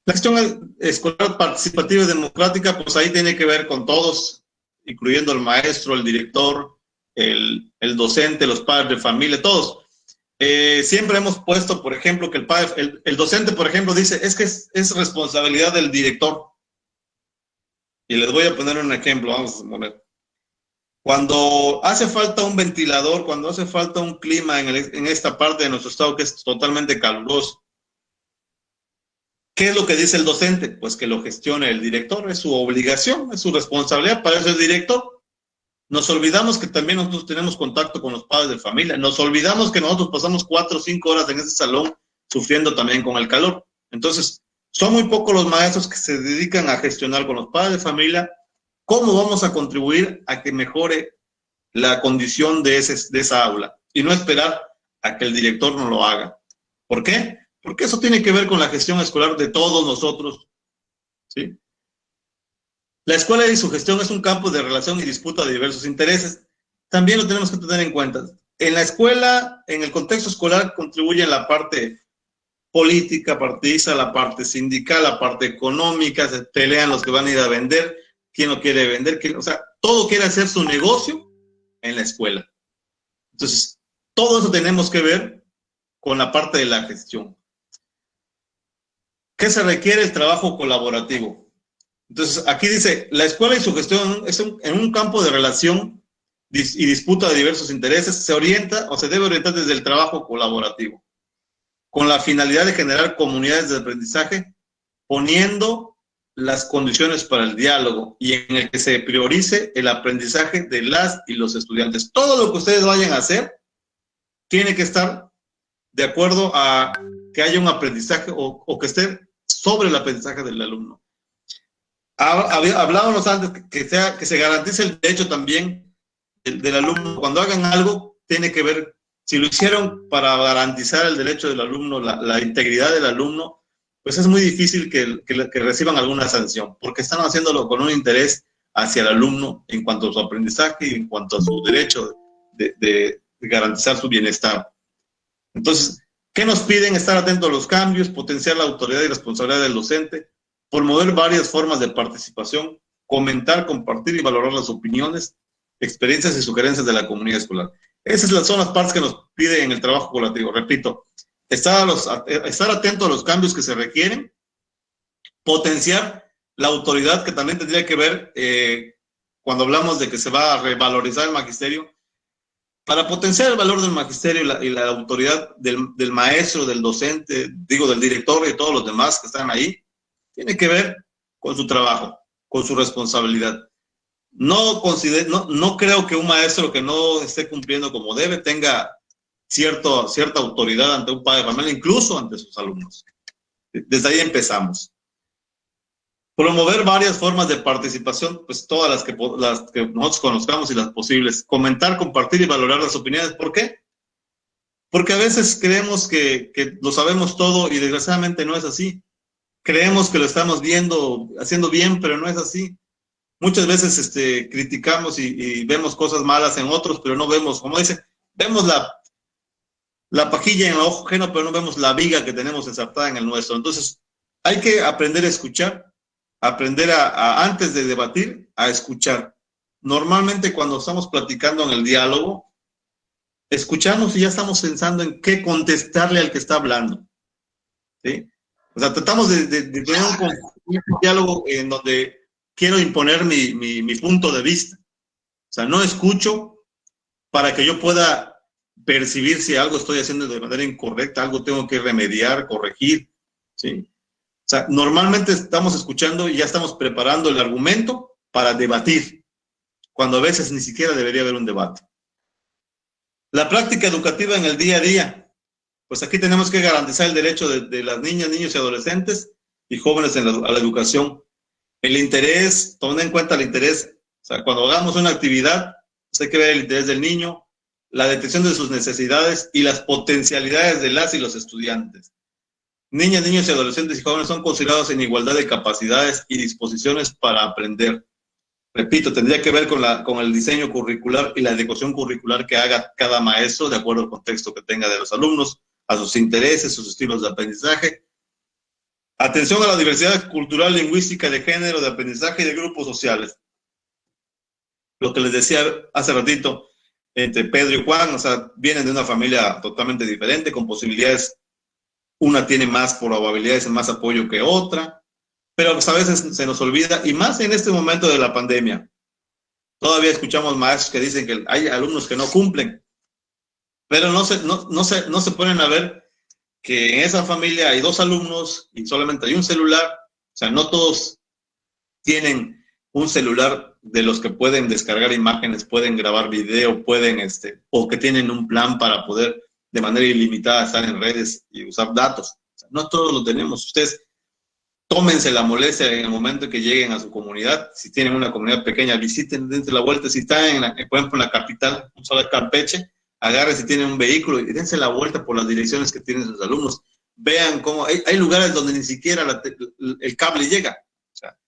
La gestión escolar participativa y democrática, pues ahí tiene que ver con todos, incluyendo el maestro, el director, el docente, los padres de familia, todos. Siempre hemos puesto, por ejemplo, que el docente, por ejemplo, dice, es que es responsabilidad del director. Y les voy a poner un ejemplo, vamos a poner. Cuando hace falta un ventilador, cuando hace falta un clima en esta parte de nuestro estado que es totalmente caluroso, ¿qué es lo que dice el docente? Pues que lo gestione el director, es su obligación, es su responsabilidad, para eso es el director. Nos olvidamos que también nosotros tenemos contacto con los padres de familia. Nos olvidamos que nosotros pasamos 4 o 5 horas en ese salón sufriendo también con el calor. Entonces, son muy pocos los maestros que se dedican a gestionar con los padres de familia cómo vamos a contribuir a que mejore la condición de esa aula y no esperar a que el director no lo haga. ¿Por qué? Porque eso tiene que ver con la gestión escolar de todos nosotros, ¿sí? La escuela y su gestión es un campo de relación y disputa de diversos intereses. También lo tenemos que tener en cuenta. En la escuela, en el contexto escolar, contribuye la parte política, partidista, la parte sindical, la parte económica, se pelean los que van a ir a vender, quién no quiere vender, o sea, todo quiere hacer su negocio en la escuela. Entonces, todo eso tenemos que ver con la parte de la gestión. ¿Qué se requiere? El trabajo colaborativo. Entonces, aquí dice, la escuela y su gestión es en un campo de relación y disputa de diversos intereses, se orienta o se debe orientar desde el trabajo colaborativo, con la finalidad de generar comunidades de aprendizaje, poniendo las condiciones para el diálogo y en el que se priorice el aprendizaje de las y los estudiantes. Todo lo que ustedes vayan a hacer tiene que estar de acuerdo a que haya un aprendizaje o que esté sobre el aprendizaje del alumno. Hablábamos antes que se garantice el derecho también del alumno. Cuando hagan algo, tiene que ver, si lo hicieron para garantizar el derecho del alumno, la integridad del alumno, pues es muy difícil que reciban alguna sanción, porque están haciéndolo con un interés hacia el alumno en cuanto a su aprendizaje y en cuanto a su derecho de garantizar su bienestar. Entonces, ¿qué nos piden? Estar atentos a los cambios, potenciar la autoridad y responsabilidad del docente, promover varias formas de participación, comentar, compartir y valorar las opiniones, experiencias y sugerencias de la comunidad escolar. Esas son las partes que nos pide en el trabajo colaborativo. Repito, estar atento a los cambios que se requieren, potenciar la autoridad, que también tendría que ver cuando hablamos de que se va a revalorizar el magisterio. Para potenciar el valor del magisterio y la autoridad del maestro, del docente, digo, del director y todos los demás que están ahí, tiene que ver con su trabajo, con su responsabilidad. No creo que un maestro que no esté cumpliendo como debe tenga cierta autoridad ante un padre de familia, incluso ante sus alumnos. Desde ahí empezamos. Promover varias formas de participación, pues todas las que nosotros conozcamos y las posibles. Comentar, compartir y valorar las opiniones. ¿Por qué? Porque a veces creemos que lo sabemos todo y desgraciadamente no es así. Creemos que lo estamos haciendo bien, pero no es así. Muchas veces criticamos y vemos cosas malas en otros, pero no vemos, como dicen, vemos la pajilla en el ojo ajeno, pero no vemos la viga que tenemos ensartada en el nuestro. Entonces, hay que aprender a escuchar, aprender antes de debatir, a escuchar. Normalmente cuando estamos platicando en el diálogo, escuchamos y ya estamos pensando en qué contestarle al que está hablando, ¿sí? O sea, tratamos de tener un diálogo en donde quiero imponer mi punto de vista. O sea, no escucho para que yo pueda percibir si algo estoy haciendo de manera incorrecta, algo tengo que remediar, corregir, ¿sí? O sea, normalmente estamos escuchando y ya estamos preparando el argumento para debatir, cuando a veces ni siquiera debería haber un debate. La práctica educativa en el día a día. Pues aquí tenemos que garantizar el derecho de las niñas, niños y adolescentes y jóvenes a la educación. El interés, tomando en cuenta el interés, o sea, cuando hagamos una actividad, pues hay que ver el interés del niño, la detección de sus necesidades y las potencialidades de las y los estudiantes. Niñas, niños y adolescentes y jóvenes son considerados en igualdad de capacidades y disposiciones para aprender. Repito, tendría que ver con el diseño curricular y la adecuación curricular que haga cada maestro de acuerdo al contexto que tenga de los alumnos, a sus intereses, sus estilos de aprendizaje. Atención a la diversidad cultural, lingüística, de género, de aprendizaje y de grupos sociales. Lo que les decía hace ratito, entre Pedro y Juan, o sea, vienen de una familia totalmente diferente, con posibilidades. Una tiene más probabilidades y más apoyo que otra, pero pues a veces se nos olvida, y más en este momento de la pandemia. Todavía escuchamos maestros que dicen que hay alumnos que no cumplen, pero no se ponen a ver que en esa familia hay 2 alumnos y solamente hay un celular. O sea, no todos tienen un celular de los que pueden descargar imágenes, pueden grabar video, pueden, o que tienen un plan para poder de manera ilimitada estar en redes y usar datos. O sea, no todos lo tenemos. Ustedes tómense la molestia en el momento que lleguen a su comunidad. Si tienen una comunidad pequeña, visiten, dense la vuelta. Si están, por ejemplo, en la capital, solo Campeche, agarren si tienen un vehículo y dense la vuelta por las direcciones que tienen sus alumnos. Vean cómo hay lugares donde ni siquiera el cable llega. O sea,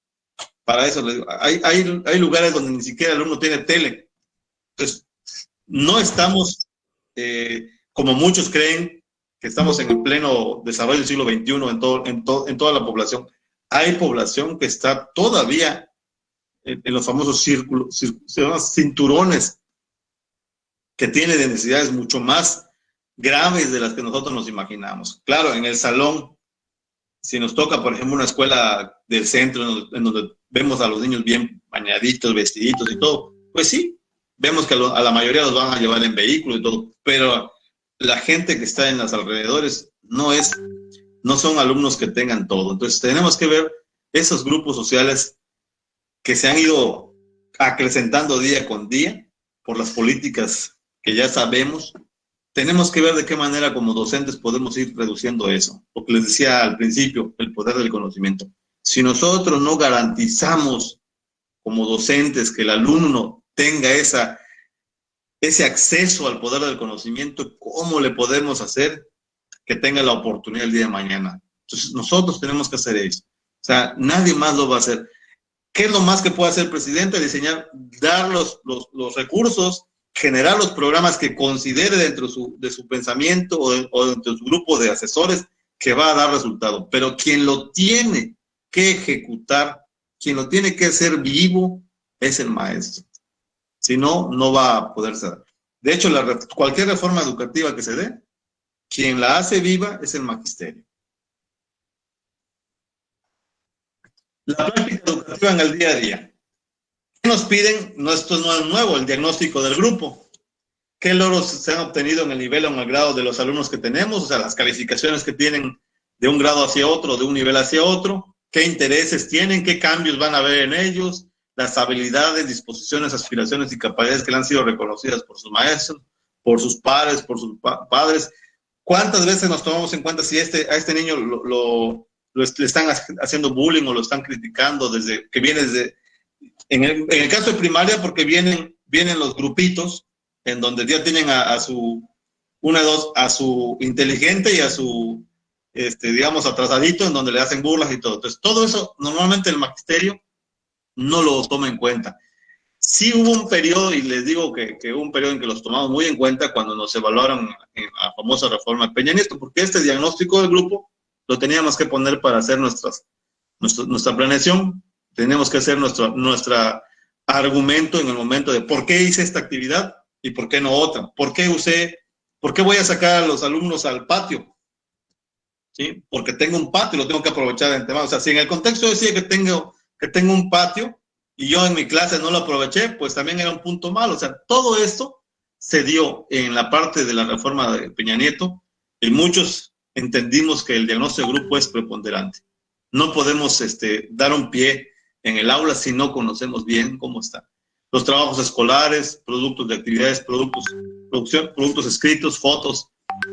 para eso les digo, hay lugares donde ni siquiera el alumno tiene tele. Entonces, no estamos, como muchos creen, que estamos en el pleno desarrollo del siglo XXI en toda la población. Hay población que está todavía en los famosos círculos, cinturones, que tiene de necesidades mucho más graves de las que nosotros nos imaginamos. Claro, en el salón, si nos toca, por ejemplo, una escuela del centro en donde vemos a los niños bien bañaditos, vestiditos y todo, pues sí, vemos que a la mayoría los van a llevar en vehículo y todo, pero la gente que está en los alrededores no son alumnos que tengan todo. Entonces tenemos que ver esos grupos sociales que se han ido acrecentando día con día por las políticas que ya sabemos. Tenemos que ver de qué manera como docentes podemos ir reduciendo eso. Lo que les decía al principio, el poder del conocimiento. Si nosotros no garantizamos como docentes que el alumno tenga ese acceso al poder del conocimiento, ¿cómo le podemos hacer que tenga la oportunidad el día de mañana? Entonces, nosotros tenemos que hacer eso. O sea, nadie más lo va a hacer. ¿Qué es lo más que puede hacer el presidente? Diseñar, dar los recursos, generar los programas que considere dentro de su pensamiento o dentro de su grupo de asesores que va a dar resultado. Pero quien lo tiene que ejecutar, quien lo tiene que hacer vivo, es el maestro. Si no, no va a poderse dar. De hecho, cualquier reforma educativa que se dé, quien la hace viva es el magisterio. La práctica educativa en el día a día. ¿Qué nos piden? Esto no es nuevo, el diagnóstico del grupo. ¿Qué logros se han obtenido en el nivel o en el grado de los alumnos que tenemos? O sea, las calificaciones que tienen de un grado hacia otro, de un nivel hacia otro. ¿Qué intereses tienen? ¿Qué cambios van a haber en ellos? Las habilidades, disposiciones, aspiraciones y capacidades que le han sido reconocidas por sus maestros, por sus padres, por sus padres. ¿Cuántas veces nos tomamos en cuenta si a este niño le están haciendo bullying o lo están criticando desde que viene desde... En el caso de primaria, porque vienen los grupitos en donde ya tienen a su inteligente y a su, digamos, atrasadito, en donde le hacen burlas y todo. Entonces, todo eso normalmente el magisterio no lo toma en cuenta. Sí hubo un periodo, y les digo que hubo un periodo en que los tomamos muy en cuenta cuando nos evaluaron en la famosa reforma de Peña Nieto, porque este diagnóstico del grupo lo teníamos que poner para hacer nuestra planeación, tenemos que hacer nuestra argumento en el momento de por qué hice esta actividad y por qué no otra, por qué voy a sacar a los alumnos al patio, ¿sí? Porque tengo un patio y lo tengo que aprovechar de antemano. O sea, si en el contexto decía que tengo un patio y yo en mi clase no lo aproveché, pues también era un punto malo. O sea, todo esto se dio en la parte de la reforma de Peña Nieto y muchos entendimos que el diagnóstico de grupo es preponderante. No podemos dar un pie en el aula si no conocemos bien cómo está. Los trabajos escolares, productos de actividades, productos escritos, fotos,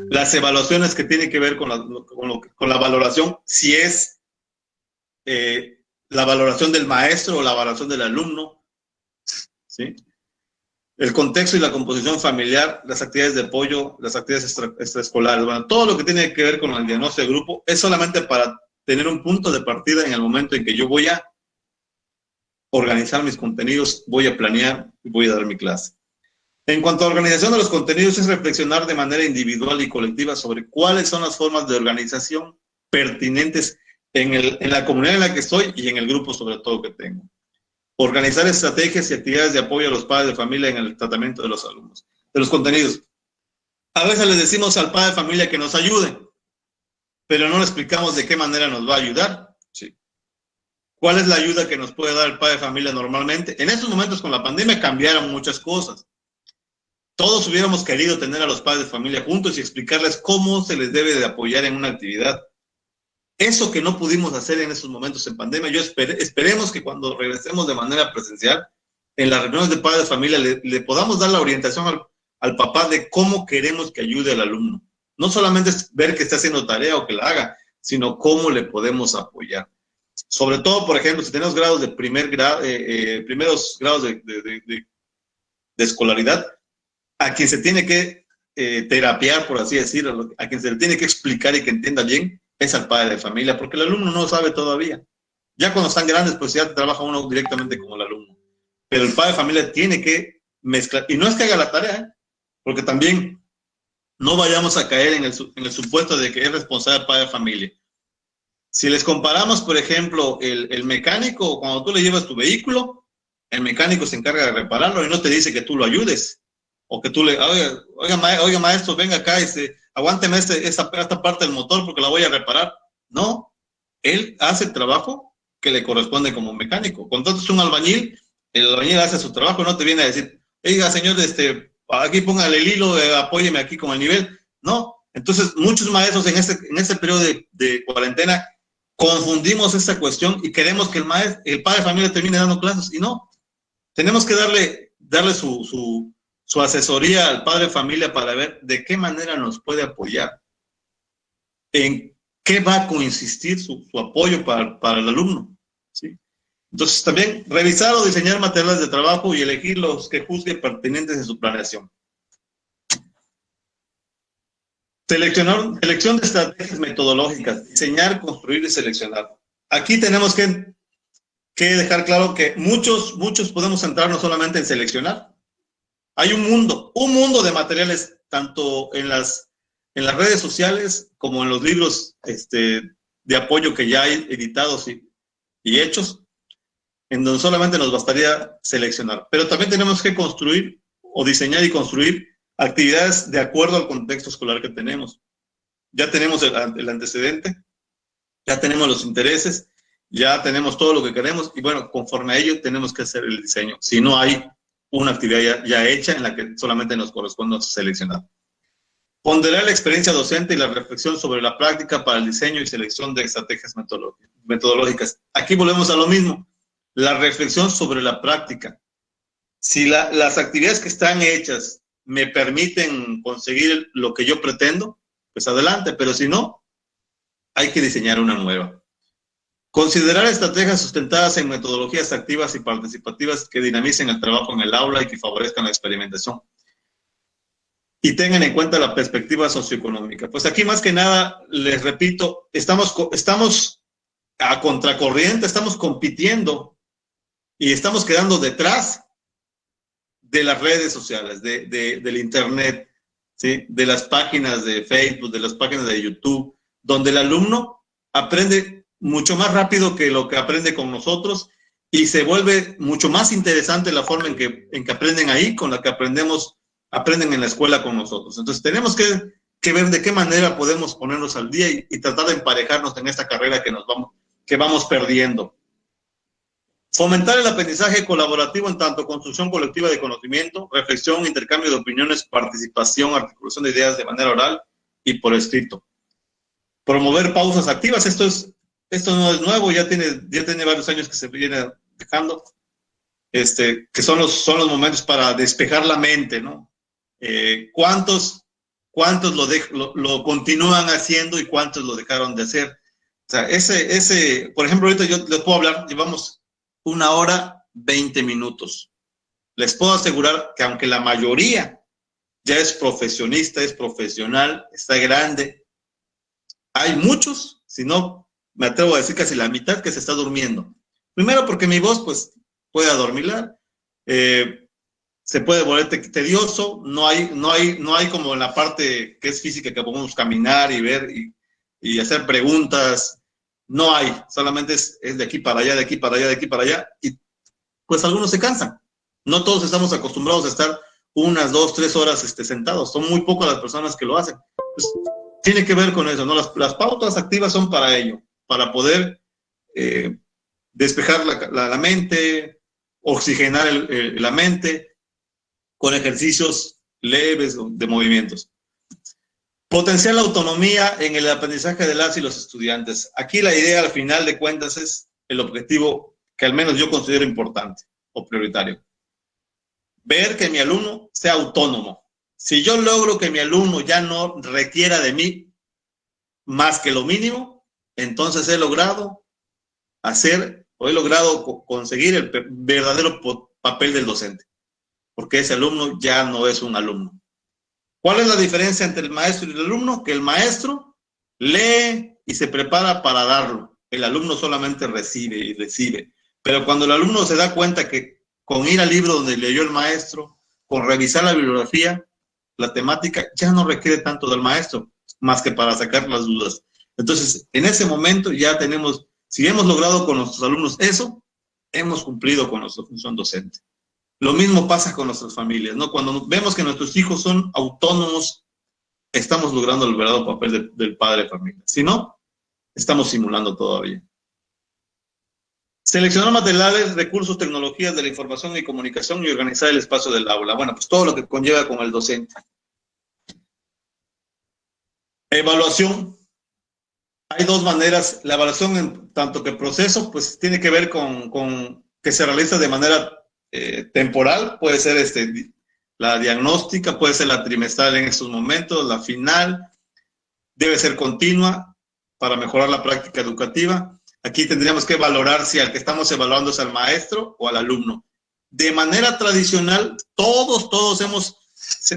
las evaluaciones que tienen que ver con la valoración, si es la valoración del maestro o la valoración del alumno, ¿sí? El contexto y la composición familiar, las actividades de apoyo, las actividades extraescolares, bueno, todo lo que tiene que ver con el diagnóstico de grupo es solamente para tener un punto de partida en el momento en que yo voy a organizar mis contenidos, voy a planear y voy a dar mi clase. En cuanto a organización de los contenidos, es reflexionar de manera individual y colectiva sobre cuáles son las formas de organización pertinentes en la comunidad en la que estoy y en el grupo sobre todo que tengo. Organizar estrategias y actividades de apoyo a los padres de familia en el tratamiento de los alumnos, de los contenidos. A veces les decimos al padre de familia que nos ayude, pero no le explicamos de qué manera nos va a ayudar. ¿Sí? ¿Cuál es la ayuda que nos puede dar el padre de familia normalmente? En estos momentos con la pandemia cambiaron muchas cosas. Todos hubiéramos querido tener a los padres de familia juntos y explicarles cómo se les debe de apoyar en una actividad. Eso que no pudimos hacer en esos momentos en pandemia, esperemos que cuando regresemos de manera presencial, en las reuniones de padres de familia, le podamos dar la orientación al papá de cómo queremos que ayude al alumno. No solamente es ver que está haciendo tarea o que la haga, sino cómo le podemos apoyar. Sobre todo, por ejemplo, si tenemos grados de primeros grados de escolaridad, a quien se tiene que terapiar, por así decirlo, a quien se le tiene que explicar y que entienda bien, es al padre de familia, porque el alumno no sabe todavía. Ya cuando están grandes, pues ya trabaja uno directamente como el alumno. Pero el padre de familia tiene que mezclar, y no es que haga la tarea, porque también no vayamos a caer en el supuesto de que es responsable el padre de familia. Si les comparamos, por ejemplo, el mecánico, cuando tú le llevas tu vehículo, el mecánico se encarga de repararlo y no te dice que tú lo ayudes. O que tú le, oiga maestro, venga acá y aguánteme esta parte del motor porque la voy a reparar. No, él hace el trabajo que le corresponde como mecánico. Cuando tú eres un albañil, el albañil hace su trabajo, no te viene a decir, oiga señor, aquí póngale el hilo, apóyeme aquí con el nivel. No, entonces muchos maestros en este periodo de cuarentena confundimos esta cuestión y queremos que el padre de familia termine dando clases, y no. Tenemos que darle su asesoría al padre de familia para ver de qué manera nos puede apoyar, en qué va a consistir su apoyo para el alumno, ¿sí? Entonces, también revisar o diseñar materiales de trabajo y elegir los que juzgue pertinentes en su planeación. Selección de estrategias metodológicas, diseñar, construir y seleccionar. Aquí tenemos que dejar claro que muchos podemos centrarnos solamente en seleccionar. Hay un mundo de materiales, tanto en las redes sociales como en los libros de apoyo que ya hay editados y hechos, en donde solamente nos bastaría seleccionar. Pero también tenemos que construir o diseñar y construir actividades de acuerdo al contexto escolar que tenemos. Ya tenemos el antecedente, ya tenemos los intereses, ya tenemos todo lo que queremos y bueno, conforme a ello tenemos que hacer el diseño. Si no hay una actividad ya hecha en la que solamente nos corresponde seleccionar. Ponderar la experiencia docente y la reflexión sobre la práctica para el diseño y selección de estrategias metodológicas. Aquí volvemos a lo mismo, la reflexión sobre la práctica. Si las actividades que están hechas me permiten conseguir lo que yo pretendo, pues adelante, pero si no, hay que diseñar una nueva. Considerar estrategias sustentadas en metodologías activas y participativas que dinamicen el trabajo en el aula y que favorezcan la experimentación. Y tengan en cuenta la perspectiva socioeconómica. Pues aquí más que nada, les repito, estamos a contracorriente, estamos compitiendo y estamos quedando detrás de las redes sociales, del internet, ¿sí? De las páginas de Facebook, de las páginas de YouTube, donde el alumno aprende mucho más rápido que lo que aprende con nosotros y se vuelve mucho más interesante la forma en que aprenden ahí con la que aprenden en la escuela con nosotros. Entonces tenemos que ver de qué manera podemos ponernos al día y tratar de emparejarnos en esta carrera que vamos perdiendo. Fomentar el aprendizaje colaborativo en tanto construcción colectiva de conocimiento, reflexión, intercambio de opiniones, participación, articulación de ideas de manera oral y por escrito. Promover pausas activas, esto no es nuevo, ya tiene varios años que se viene dejando, que son los momentos para despejar la mente, ¿no? ¿Cuántos lo continúan haciendo y cuántos lo dejaron de hacer? O sea, por ejemplo, ahorita yo les puedo hablar, llevamos 1 hora 20 minutos. Les puedo asegurar que aunque la mayoría ya es profesionista, es profesional, está grande, hay muchos, si no me atrevo a decir casi la mitad, que se está durmiendo. Primero porque mi voz pues puede adormilar, se puede volver tedioso, no hay como en la parte que es física que podemos caminar y ver y hacer preguntas. No hay, solamente es de aquí para allá, de aquí para allá, de aquí para allá, y pues algunos se cansan. No todos estamos acostumbrados a estar 1, 2, 3 horas sentados. Son muy pocas las personas que lo hacen. Pues, tiene que ver con eso, ¿no? Las pautas activas son para ello, para poder despejar la mente, oxigenar la mente con ejercicios leves de movimientos. Potenciar la autonomía en el aprendizaje de las y los estudiantes. Aquí la idea, al final de cuentas, es el objetivo que al menos yo considero importante o prioritario. Ver que mi alumno sea autónomo. Si yo logro que mi alumno ya no requiera de mí más que lo mínimo, entonces he logrado conseguir el verdadero papel del docente, porque ese alumno ya no es un alumno. ¿Cuál es la diferencia entre el maestro y el alumno? Que el maestro lee y se prepara para darlo. El alumno solamente recibe y recibe. Pero cuando el alumno se da cuenta que con ir al libro donde leyó el maestro, con revisar la bibliografía, la temática ya no requiere tanto del maestro, más que para sacar las dudas. Entonces, en ese momento ya tenemos, si hemos logrado con nuestros alumnos eso, hemos cumplido con nuestra función docente. Lo mismo pasa con nuestras familias, ¿no? Cuando vemos que nuestros hijos son autónomos, estamos logrando el verdadero papel del padre de familia. Si no, estamos simulando todavía. Seleccionar materiales, recursos, tecnologías de la información y comunicación y organizar el espacio del aula. Bueno, pues todo lo que conlleva con el docente. Evaluación. Hay dos maneras. La evaluación, en tanto que proceso, pues tiene que ver con que se realiza de manera temporal. Puede ser la diagnóstica, puede ser la trimestral en estos momentos, la final. Debe ser continua para mejorar la práctica educativa. Aquí tendríamos que valorar si al que estamos evaluando es al maestro o al alumno. De manera tradicional, todos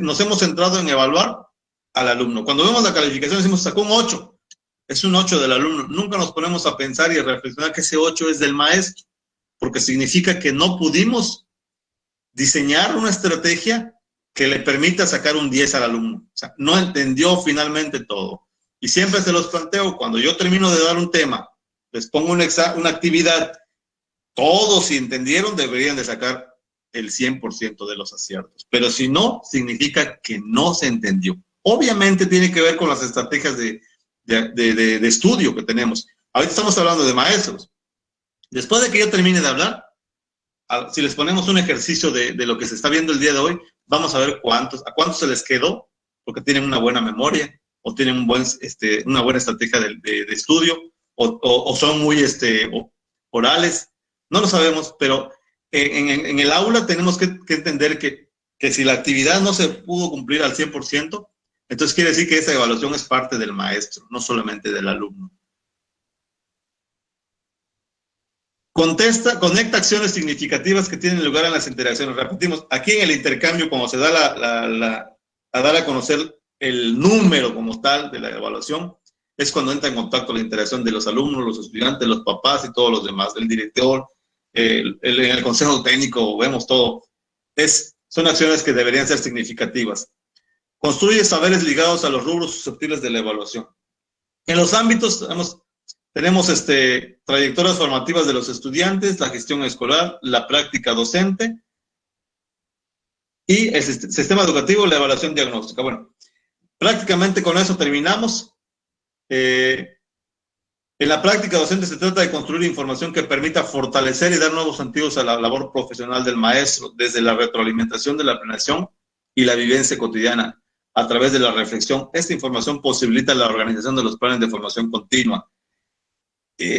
nos hemos centrado en evaluar al alumno. Cuando vemos la calificación decimos, sacó un 8. Es un 8 del alumno. Nunca nos ponemos a pensar y a reflexionar que ese 8 es del maestro, porque significa que no pudimos diseñar una estrategia que le permita sacar un 10 al alumno. O sea, no entendió finalmente todo. Y siempre se los planteo, cuando yo termino de dar un tema, les pongo una actividad, todos si entendieron deberían de sacar el 100% de los aciertos. Pero si no, significa que no se entendió. Obviamente tiene que ver con las estrategias de estudio que tenemos. Ahorita estamos hablando de maestros. Después de que yo termine de hablar, si les ponemos un ejercicio de lo que se está viendo el día de hoy, vamos a ver a cuántos se les quedó, porque tienen una buena memoria, o tienen una buena estrategia de estudio, o son muy orales. No lo sabemos, pero en el aula tenemos que entender que si la actividad no se pudo cumplir al 100%, entonces quiere decir que esa evaluación es parte del maestro, no solamente del alumno. Conecta acciones significativas que tienen lugar en las interacciones. Repetimos, aquí en el intercambio, cuando se da a dar a conocer el número como tal de la evaluación, es cuando entra en contacto la interacción de los alumnos, los estudiantes, los papás y todos los demás, el director, en el consejo técnico, vemos todo. Son acciones que deberían ser significativas. Construye saberes ligados a los rubros susceptibles de la evaluación. En los ámbitos tenemos trayectorias formativas de los estudiantes, la gestión escolar, la práctica docente y el sistema educativo, la evaluación diagnóstica. Bueno, prácticamente con eso terminamos. En la práctica docente se trata de construir información que permita fortalecer y dar nuevos sentidos a la labor profesional del maestro, desde la retroalimentación de la planeación y la vivencia cotidiana, a través de la reflexión. Esta información posibilita la organización de los planes de formación continua.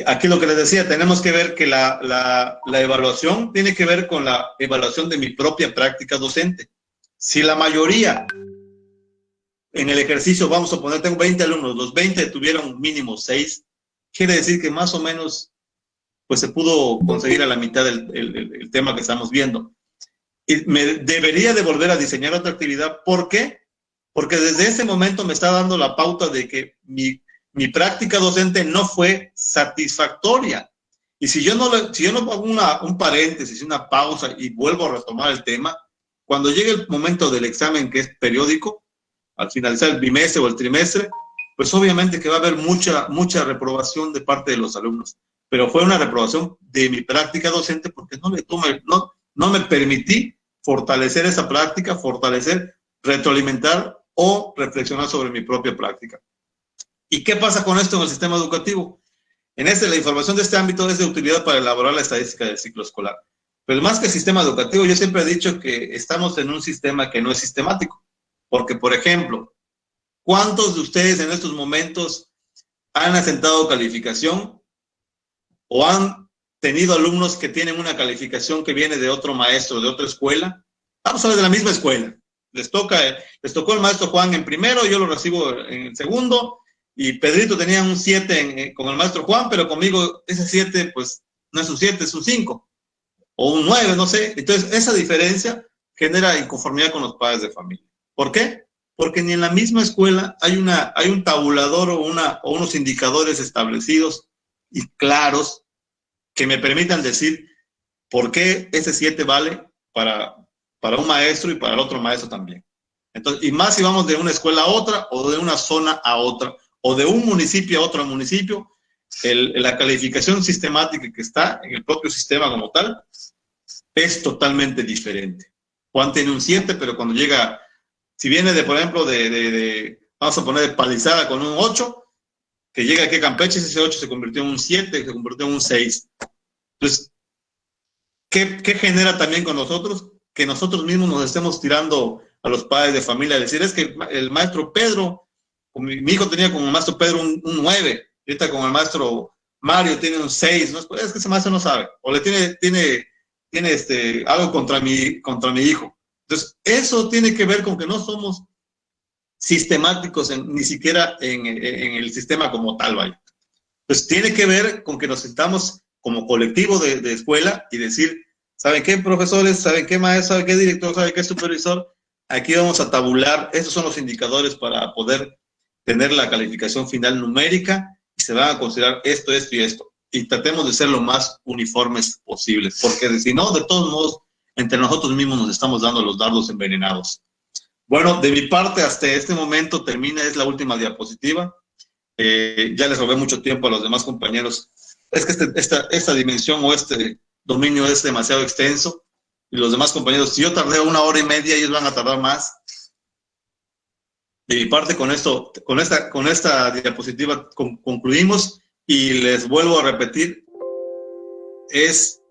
Aquí lo que les decía, tenemos que ver que la evaluación tiene que ver con la evaluación de mi propia práctica docente. Si la mayoría en el ejercicio, vamos a poner, tengo 20 alumnos, los 20 tuvieron mínimo 6, quiere decir que más o menos pues se pudo conseguir a la mitad el tema que estamos viendo. Y me debería de volver a diseñar otra actividad. ¿Por qué? Porque desde ese momento me está dando la pauta de que mi práctica docente no fue satisfactoria. Y si yo no pongo un paréntesis, una pausa y vuelvo a retomar el tema, cuando llegue el momento del examen, que es periódico, al finalizar el bimestre o el trimestre, pues obviamente que va a haber mucha reprobación de parte de los alumnos. Pero fue una reprobación de mi práctica docente porque no me permití fortalecer esa práctica, retroalimentar o reflexionar sobre mi propia práctica. ¿Y qué pasa con esto en el sistema educativo? La información de este ámbito es de utilidad para elaborar la estadística del ciclo escolar. Pero más que sistema educativo, yo siempre he dicho que estamos en un sistema que no es sistemático. Porque, por ejemplo, ¿Cuántos de ustedes en estos momentos han asentado calificación o han tenido alumnos que tienen una calificación que viene de otro maestro, de otra escuela? Vamos a ver, de la misma escuela. Les tocó el maestro Juan en primero, yo lo recibo en el segundo, y Pedrito tenía un 7 con el maestro Juan, pero conmigo ese 7, pues no es un 7, es un 5 o un 9, no sé. Entonces, esa diferencia genera inconformidad con los padres de familia. ¿Por qué? Porque ni en la misma escuela hay un tabulador o unos indicadores establecidos y claros que me permitan decir por qué ese 7 vale para un maestro y para el otro maestro también. Entonces, y más si vamos de una escuela a otra, o de una zona a otra, o de un municipio a otro municipio, la calificación sistemática que está en el propio sistema como tal es totalmente diferente. Juan tiene un 7, pero cuando llega, si viene de, por ejemplo, vamos a poner de Palizada con un 8, que llega aquí a Campeche, ese 8 se convirtió en un 7, se convirtió en un 6. Entonces, ¿qué genera también con nosotros? Que nosotros mismos nos estemos tirando a los padres de familia, decir, es que el maestro Pedro, mi hijo tenía con el maestro Pedro un 9, y ahorita con el maestro Mario tiene un 6, ¿no? Es que ese maestro no sabe, o le tiene algo contra mi hijo. Entonces, eso tiene que ver con que no somos sistemáticos ni siquiera en el sistema como tal, vaya. Pues tiene que ver con que nos sentamos como colectivo de escuela y decir, ¿saben qué, profesores? ¿Saben qué, maestro? ¿Saben qué, director? ¿Saben qué, supervisor? Aquí vamos a tabular, esos son los indicadores para poder tener la calificación final numérica y se van a considerar esto, esto y esto. Y tratemos de ser lo más uniformes posibles, porque si no, de todos modos, entre nosotros mismos nos estamos dando los dardos envenenados. Bueno, de mi parte, hasta este momento termina, es la última diapositiva. Ya les robé mucho tiempo a los demás compañeros. Es que esta dimensión o este dominio es demasiado extenso y los demás compañeros, si yo tardé 1 hora y media, ellos van a tardar más. De mi parte, con esta diapositiva concluimos y les vuelvo a repetir, es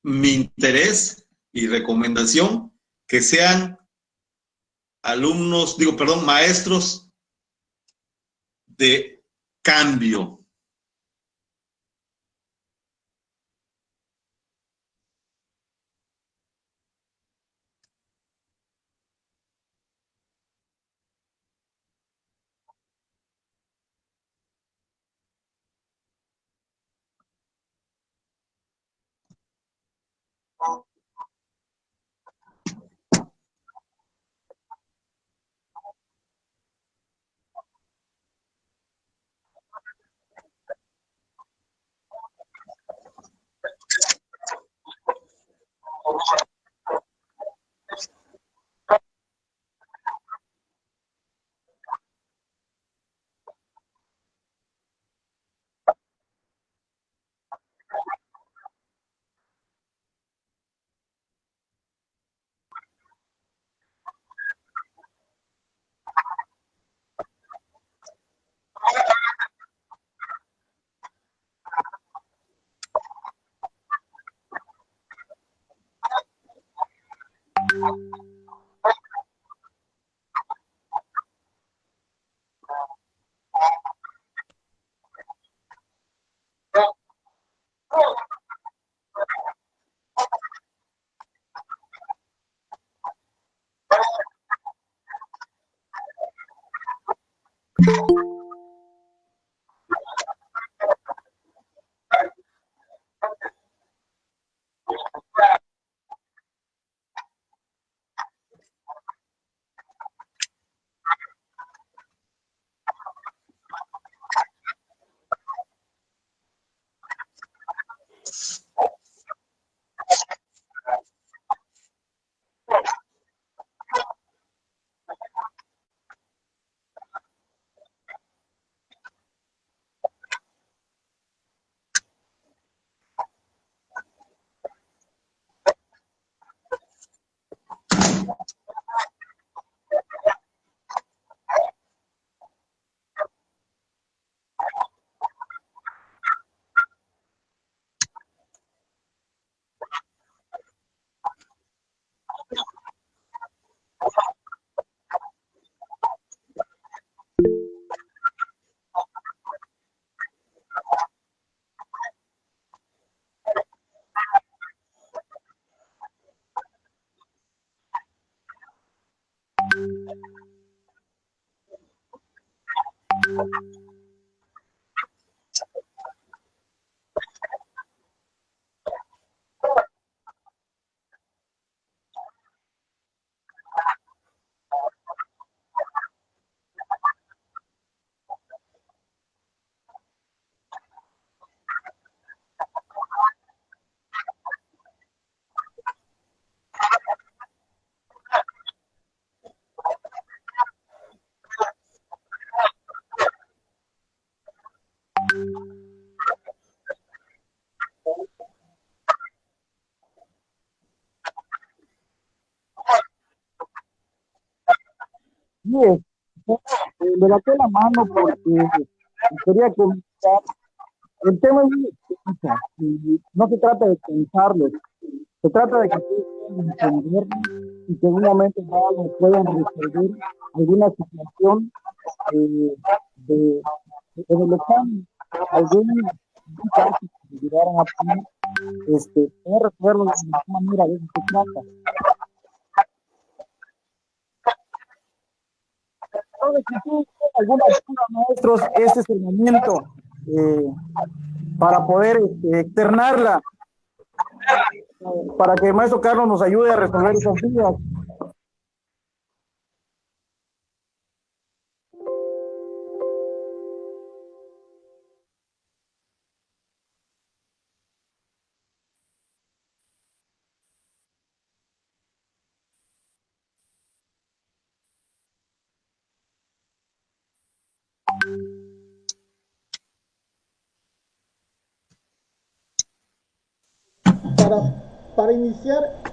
mi interés y recomendación que sean maestros de cambio. Bien, le bajé la mano porque quería comentar. El tema es muy extenso, y no se trata de pensarlo, se trata de que ustedes puedan entender y que en un momento dado puedan resolver alguna situación eh, de, en el examen, algún caso que llegaran a poner, poder resolverlo de la mejor manera, de eso se trata. Entonces, si tú tienes alguna duda, maestros, este es el momento eh, para poder externarla, para que el maestro Carlos nos ayude a resolver esas dudas.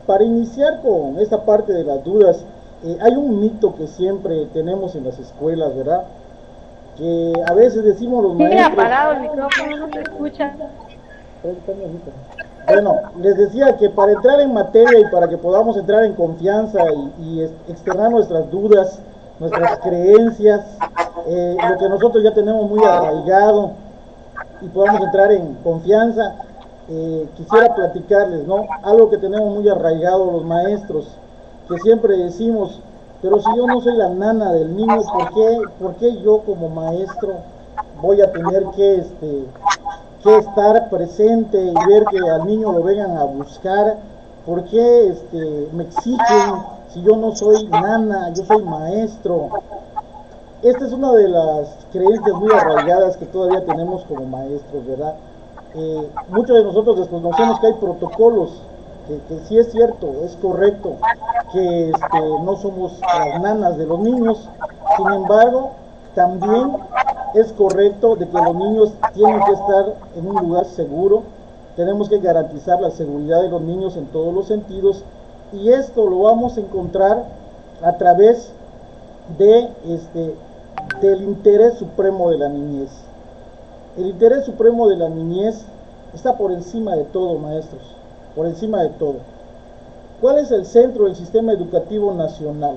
Para iniciar con esta parte de las dudas, hay un mito que siempre tenemos en las escuelas, ¿verdad? Que a veces decimos los Tiene maestros... apagado el micrófono, no se escucha. Bueno, les decía que para entrar en materia y para que podamos entrar en confianza y externar nuestras dudas, nuestras creencias, lo que nosotros ya tenemos muy arraigado y podamos entrar en confianza, quisiera platicarles, ¿no? Algo que tenemos muy arraigado los maestros, que siempre decimos, pero si yo no soy la nana del niño, ¿por qué yo como maestro voy a tener que estar presente y ver que al niño lo vengan a buscar? ¿Por qué me exigen si yo no soy nana, yo soy maestro? Esta es una de las creencias muy arraigadas que todavía tenemos como maestros, ¿verdad? Muchos de nosotros desconocemos que hay protocolos, que sí es cierto, es correcto, que no somos las nanas de los niños. Sin embargo, también es correcto de que los niños tienen que estar en un lugar seguro. Tenemos que garantizar la seguridad de los niños en todos los sentidos, y esto lo vamos a encontrar a través de del interés supremo de la niñez. El interés supremo de la niñez está por encima de todo, maestros, por encima de todo. ¿Cuál es el centro del sistema educativo nacional?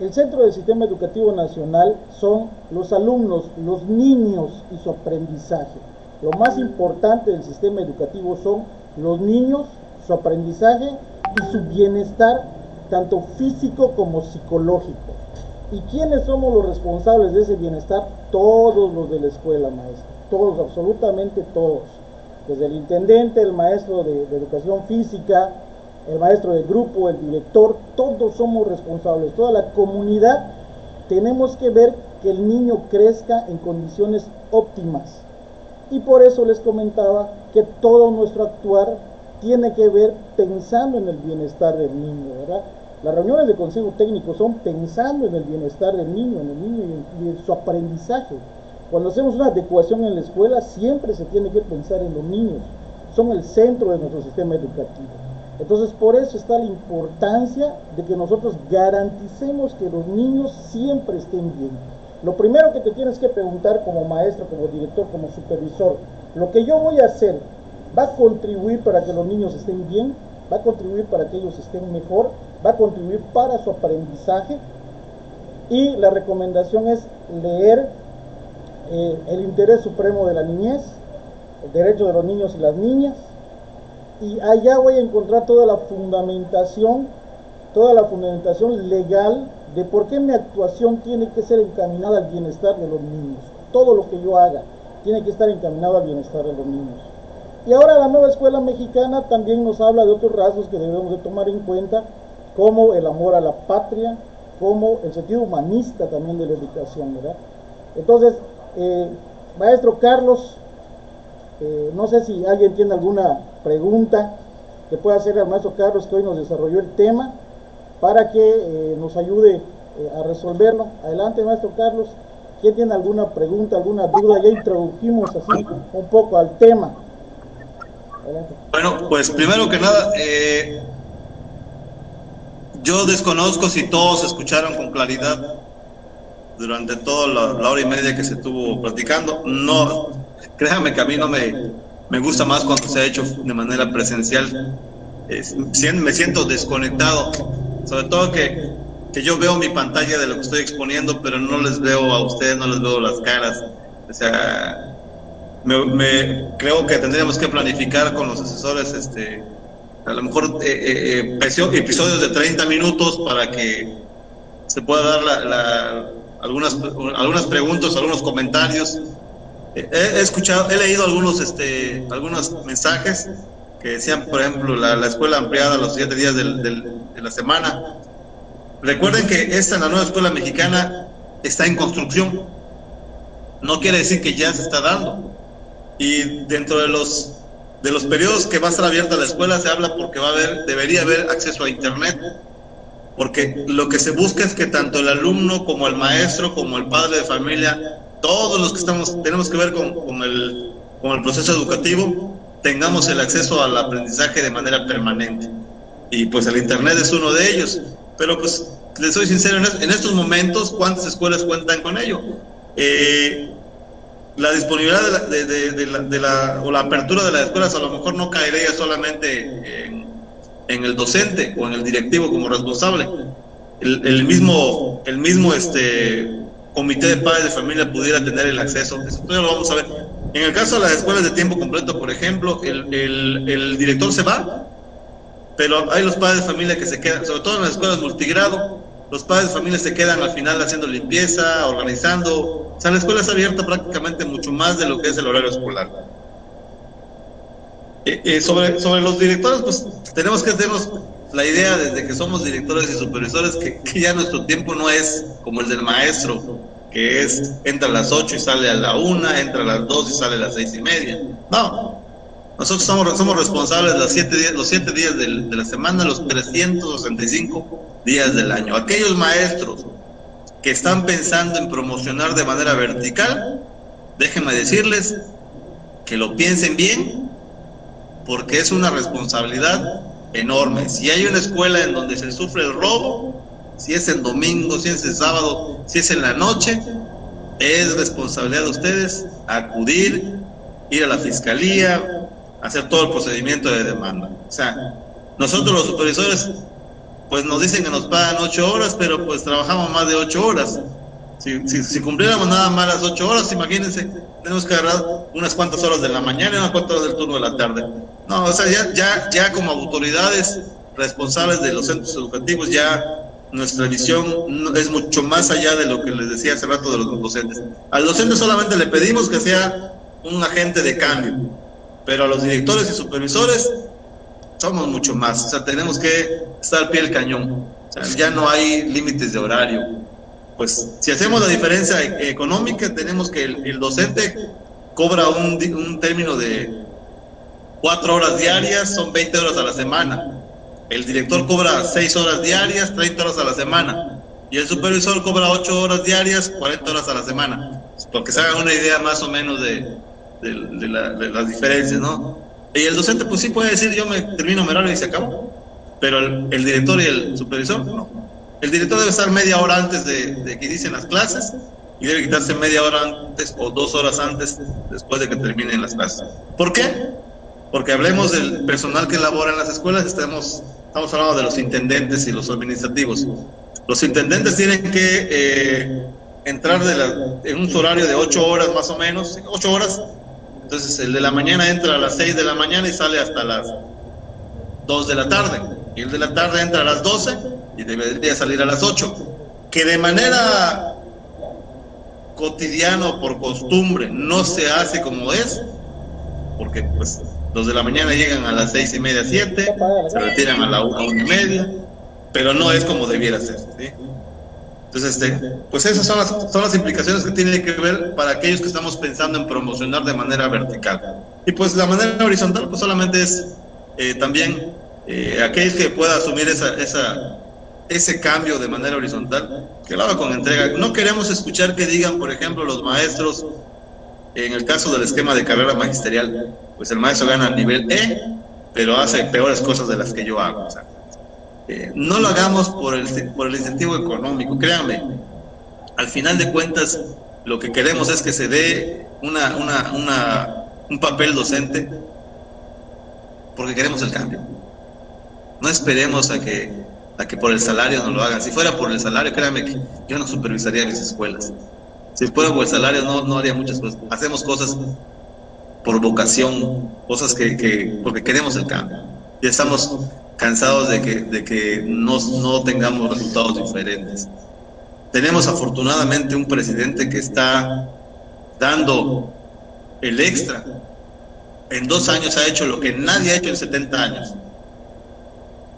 El centro del sistema educativo nacional son los alumnos, los niños y su aprendizaje. Lo más importante del sistema educativo son los niños, su aprendizaje y su bienestar, tanto físico como psicológico. ¿Y quiénes somos los responsables de ese bienestar? Todos los de la escuela, maestro. Todos, absolutamente todos. Desde el intendente, el maestro de educación física, el maestro de grupo, el director, todos somos responsables. Toda la comunidad tenemos que ver que el niño crezca en condiciones óptimas. Y por eso les comentaba que todo nuestro actuar tiene que ver pensando en el bienestar del niño, ¿verdad? Las reuniones de consejo técnico son pensando en el bienestar del niño, en el niño y en su aprendizaje. Cuando hacemos una adecuación en la escuela, siempre se tiene que pensar en los niños. Son el centro de nuestro sistema educativo. Entonces, por eso está la importancia de que nosotros garanticemos que los niños siempre estén bien. Lo primero que te tienes que preguntar como maestro, como director, como supervisor, lo que yo voy a hacer, ¿va a contribuir para que los niños estén bien? ¿Va a contribuir para que ellos estén mejor? ¿Va a contribuir para su aprendizaje? Y la recomendación es leer El interés supremo de la niñez, el derecho de los niños y las niñas, y allá voy a encontrar toda la fundamentación legal de por qué mi actuación tiene que ser encaminada al bienestar de los niños. todo lo que yo haga tiene que estar encaminado al bienestar de los niños. Y ahora la nueva escuela mexicana también nos habla de otros rasgos que debemos de tomar en cuenta, como el amor a la patria, como el sentido humanista también de la educación, ¿verdad? Entonces, maestro Carlos, no sé si alguien tiene alguna pregunta que pueda hacer al maestro Carlos, que hoy nos desarrolló el tema, para que nos ayude a resolverlo. Adelante, maestro Carlos. ¿Quién tiene alguna pregunta, alguna duda? Ya introdujimos así un poco al tema. Adelante. Bueno, pues primero que nada, yo desconozco si todos escucharon con claridad durante toda la hora y media que se estuvo platicando. No, créanme que a mí no me gusta más cuando se ha hecho de manera presencial. Me siento desconectado, sobre todo que yo veo mi pantalla de lo que estoy exponiendo, pero no les veo a ustedes, no les veo las caras. O sea, creo que tendríamos que planificar con los asesores, a lo mejor episodios de 30 minutos para que se pueda dar algunas preguntas, algunos comentarios. He leído algunos mensajes que decían, por ejemplo, la escuela ampliada a los 7 días de la semana. Recuerden que en la nueva escuela mexicana está en construcción. No quiere decir que ya se está dando. Y dentro de los periodos que va a estar abierta la escuela se habla porque debería haber acceso a internet. Porque lo que se busca es que tanto el alumno como el maestro, como el padre de familia, todos los que tenemos que ver con el proceso educativo, tengamos el acceso al aprendizaje de manera permanente. Y pues el internet es uno de ellos. Pero pues les soy sincero, en estos momentos, ¿cuántas escuelas cuentan con ello? La disponibilidad o la apertura de las escuelas a lo mejor no caería solamente en el docente o en el directivo como responsable. El mismo comité de padres de familia pudiera tener el acceso. Eso todavía lo vamos a ver. En el caso de las escuelas de tiempo completo, por ejemplo, el director se va, pero hay los padres de familia que se quedan, sobre todo en las escuelas multigrado. Los padres de familia se quedan al final haciendo limpieza, organizando. O sea, la escuela es abierta prácticamente mucho más de lo que es el horario escolar. Sobre los directores, pues tenemos que hacernos la idea desde que somos directores y supervisores que ya nuestro tiempo no es como el del maestro, que entra a las 8 y sale a la 1, entra a las 2 y sale a las 6:30. No, nosotros somos responsables de los 7 días de la semana, los 365 días del año. Aquellos maestros que están pensando en promocionar de manera vertical, déjenme decirles que lo piensen bien, porque es una responsabilidad enorme. Si hay una escuela en donde se sufre el robo, si es en domingo, si es en sábado, si es en la noche, es responsabilidad de ustedes acudir, ir a la fiscalía, hacer todo el procedimiento de demanda. O sea, nosotros los supervisores pues nos dicen que nos pagan 8 horas, pero pues trabajamos más de 8 horas. Si cumpliéramos nada más las 8 horas, imagínense, tenemos que agarrar unas cuantas horas de la mañana y unas cuantas horas del turno de la tarde. No, o sea, ya como autoridades responsables de los centros educativos, ya nuestra visión es mucho más allá de lo que les decía hace rato de los docentes. Al docente solamente le pedimos que sea un agente de cambio, pero a los directores y supervisores somos mucho más. O sea, tenemos que estar al pie del cañón. O sea, ya no hay límites de horario. Pues si hacemos la diferencia económica, tenemos que el docente cobra un término de 4 horas diarias, son 20 horas a la semana. El director cobra 6 horas diarias, 30 horas a la semana. Y el supervisor cobra 8 horas diarias, 40 horas a la semana. Porque se hagan una idea más o menos de las diferencias, ¿no? Y el docente pues sí puede decir, yo me termino mi horario y se acabó. Pero el director y el supervisor, no. El director debe estar media hora antes de que inicien las clases y debe quitarse media hora antes o 2 horas antes después de que terminen las clases. ¿Por qué? Porque hablemos del personal que labora en las escuelas, estamos hablando de los intendentes y los administrativos. Los intendentes tienen que entrar en un horario de 8 horas más o menos, 8 horas. Entonces el de la mañana entra a las 6 de la mañana y sale hasta las 2 de la tarde. Y el de la tarde entra a las 12 y debería salir a las 8. Que de manera cotidiano, por costumbre, no se hace como es, porque pues los de la mañana llegan a las 6:30, 7, se retiran a la 1:30, pero no es como debiera ser, ¿sí? Entonces, pues esas son las implicaciones que tiene que ver para aquellos que estamos pensando en promocionar de manera vertical. Y pues la manera horizontal pues solamente es también aquellos que pueda asumir ese cambio de manera horizontal, que lo haga con entrega. No queremos escuchar que digan, por ejemplo, los maestros, en el caso del esquema de carrera magisterial, pues el maestro gana a nivel pero hace peores cosas de las que yo hago. O sea, no lo hagamos por el incentivo económico, créanme. Al final de cuentas, lo que queremos es que se dé un papel docente porque queremos el cambio. No esperemos a que por el salario nos lo hagan. Si fuera por el salario, créanme que yo no supervisaría mis escuelas. Si fuera por el salario, no haría muchas cosas. Hacemos cosas por vocación, cosas porque queremos el cambio. Ya estamos cansados de que no tengamos resultados diferentes. Tenemos afortunadamente un presidente que está dando el extra. En 2 años ha hecho lo que nadie ha hecho en 70 años.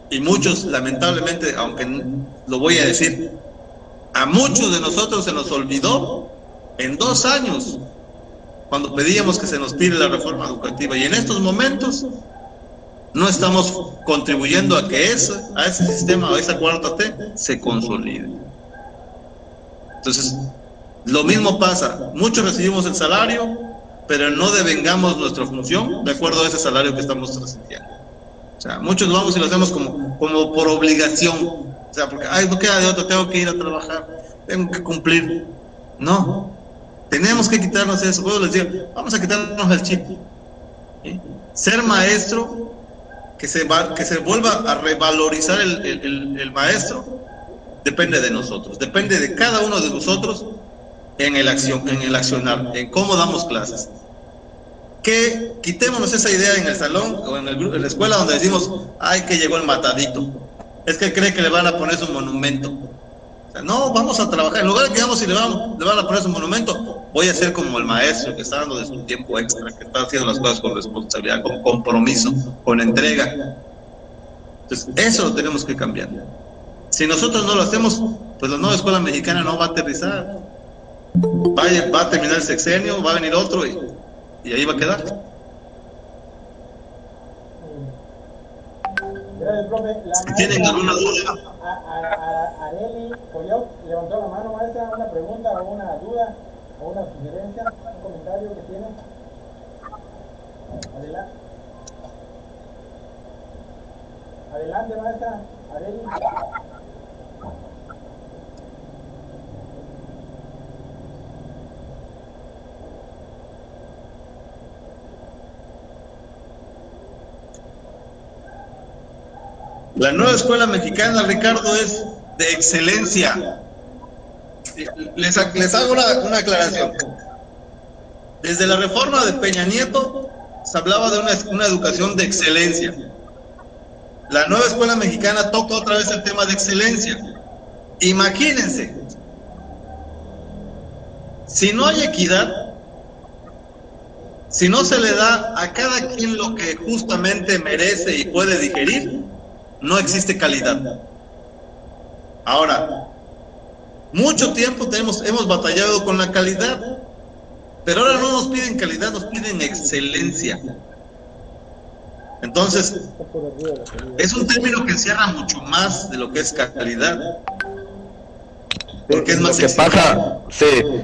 Y muchos, lamentablemente, aunque lo voy a decir, a muchos de nosotros se nos olvidó en 2 años, cuando pedíamos que se nos tire la reforma educativa. Y en estos momentos no estamos contribuyendo a que a ese sistema, a esa cuarta T, se consolide. Entonces, lo mismo pasa. Muchos recibimos el salario, pero no devengamos nuestra función de acuerdo a ese salario que estamos recibiendo. O sea, muchos vamos y lo hacemos como por obligación. O sea, porque, no queda de otro, tengo que ir a trabajar, tengo que cumplir. No, tenemos que quitarnos eso. Puedo decir, vamos a quitarnos el chip. ¿Sí? Ser maestro, que se vuelva a revalorizar el maestro, depende de nosotros, depende de cada uno de nosotros en el accionar, en cómo damos clases. Que quitémonos esa idea en el salón o en la escuela donde decimos, ay, que llegó el matadito, es que cree que le van a poner su monumento. O sea, no, vamos a trabajar. En lugar de que vamos y le van a poner su monumento, voy a ser como el maestro que está dando de su tiempo extra, que está haciendo las cosas con responsabilidad, con compromiso, con entrega. Entonces, eso lo tenemos que cambiar. Si nosotros no lo hacemos, pues la nueva escuela mexicana no va a aterrizar. Va a terminar el sexenio, va a venir otro y ahí va a quedar. Gracias, profe. Si tienen alguna duda. Areli Coyoc levantó la mano, maestra, una pregunta o una duda o una sugerencia, un comentario que tiene. Adelante. Adelante, maestra. Areli. La nueva escuela mexicana, Ricardo, es de excelencia. Les hago una aclaración. Desde la reforma de Peña Nieto se hablaba de una educación de excelencia. La nueva escuela mexicana toca otra vez el tema de excelencia. Imagínense, si no hay equidad, si no se le da a cada quien lo que justamente merece y puede digerir, no existe calidad. Ahora, mucho tiempo hemos batallado con la calidad, pero ahora no nos piden calidad, nos piden excelencia. Entonces, es un término que encierra mucho más de lo que es calidad. Porque es más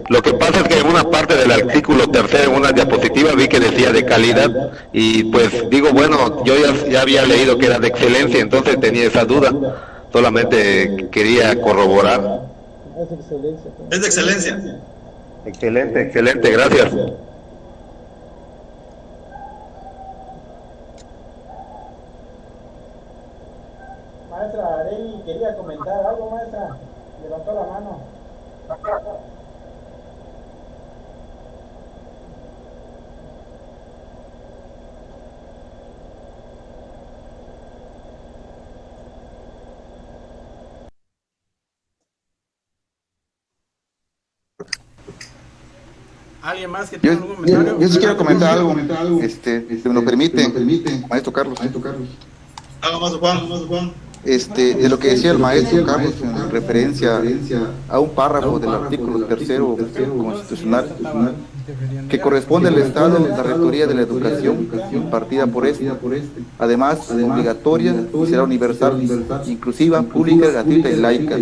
lo que pasa es que en una parte del artículo tercero, en una diapositiva, vi que decía de calidad y pues digo, bueno, yo ya había leído que era de excelencia, entonces tenía esa duda, solamente quería corroborar. Es excelencia. Es de excelencia. Excelente, gracias. Maestra Areli, quería comentar algo, maestra. Levantó la mano. ¿Alguien más que tenga algún comentario? Yo sí quiero comentar algo, si me lo permite, maestro Carlos. Vamos, Juan. De lo que decía el maestro Carlos en referencia a un párrafo del artículo tercero constitucional que corresponde al Estado la rectoría de la educación impartida por este, además obligatoria y será universal, inclusiva, pública, gratuita y laica.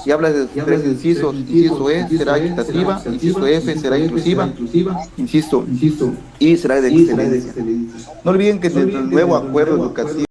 Y habla de tres incisos: inciso E será equitativa, inciso F será inclusiva, inciso I será de excelencia. No olviden que dentro del nuevo acuerdo educativo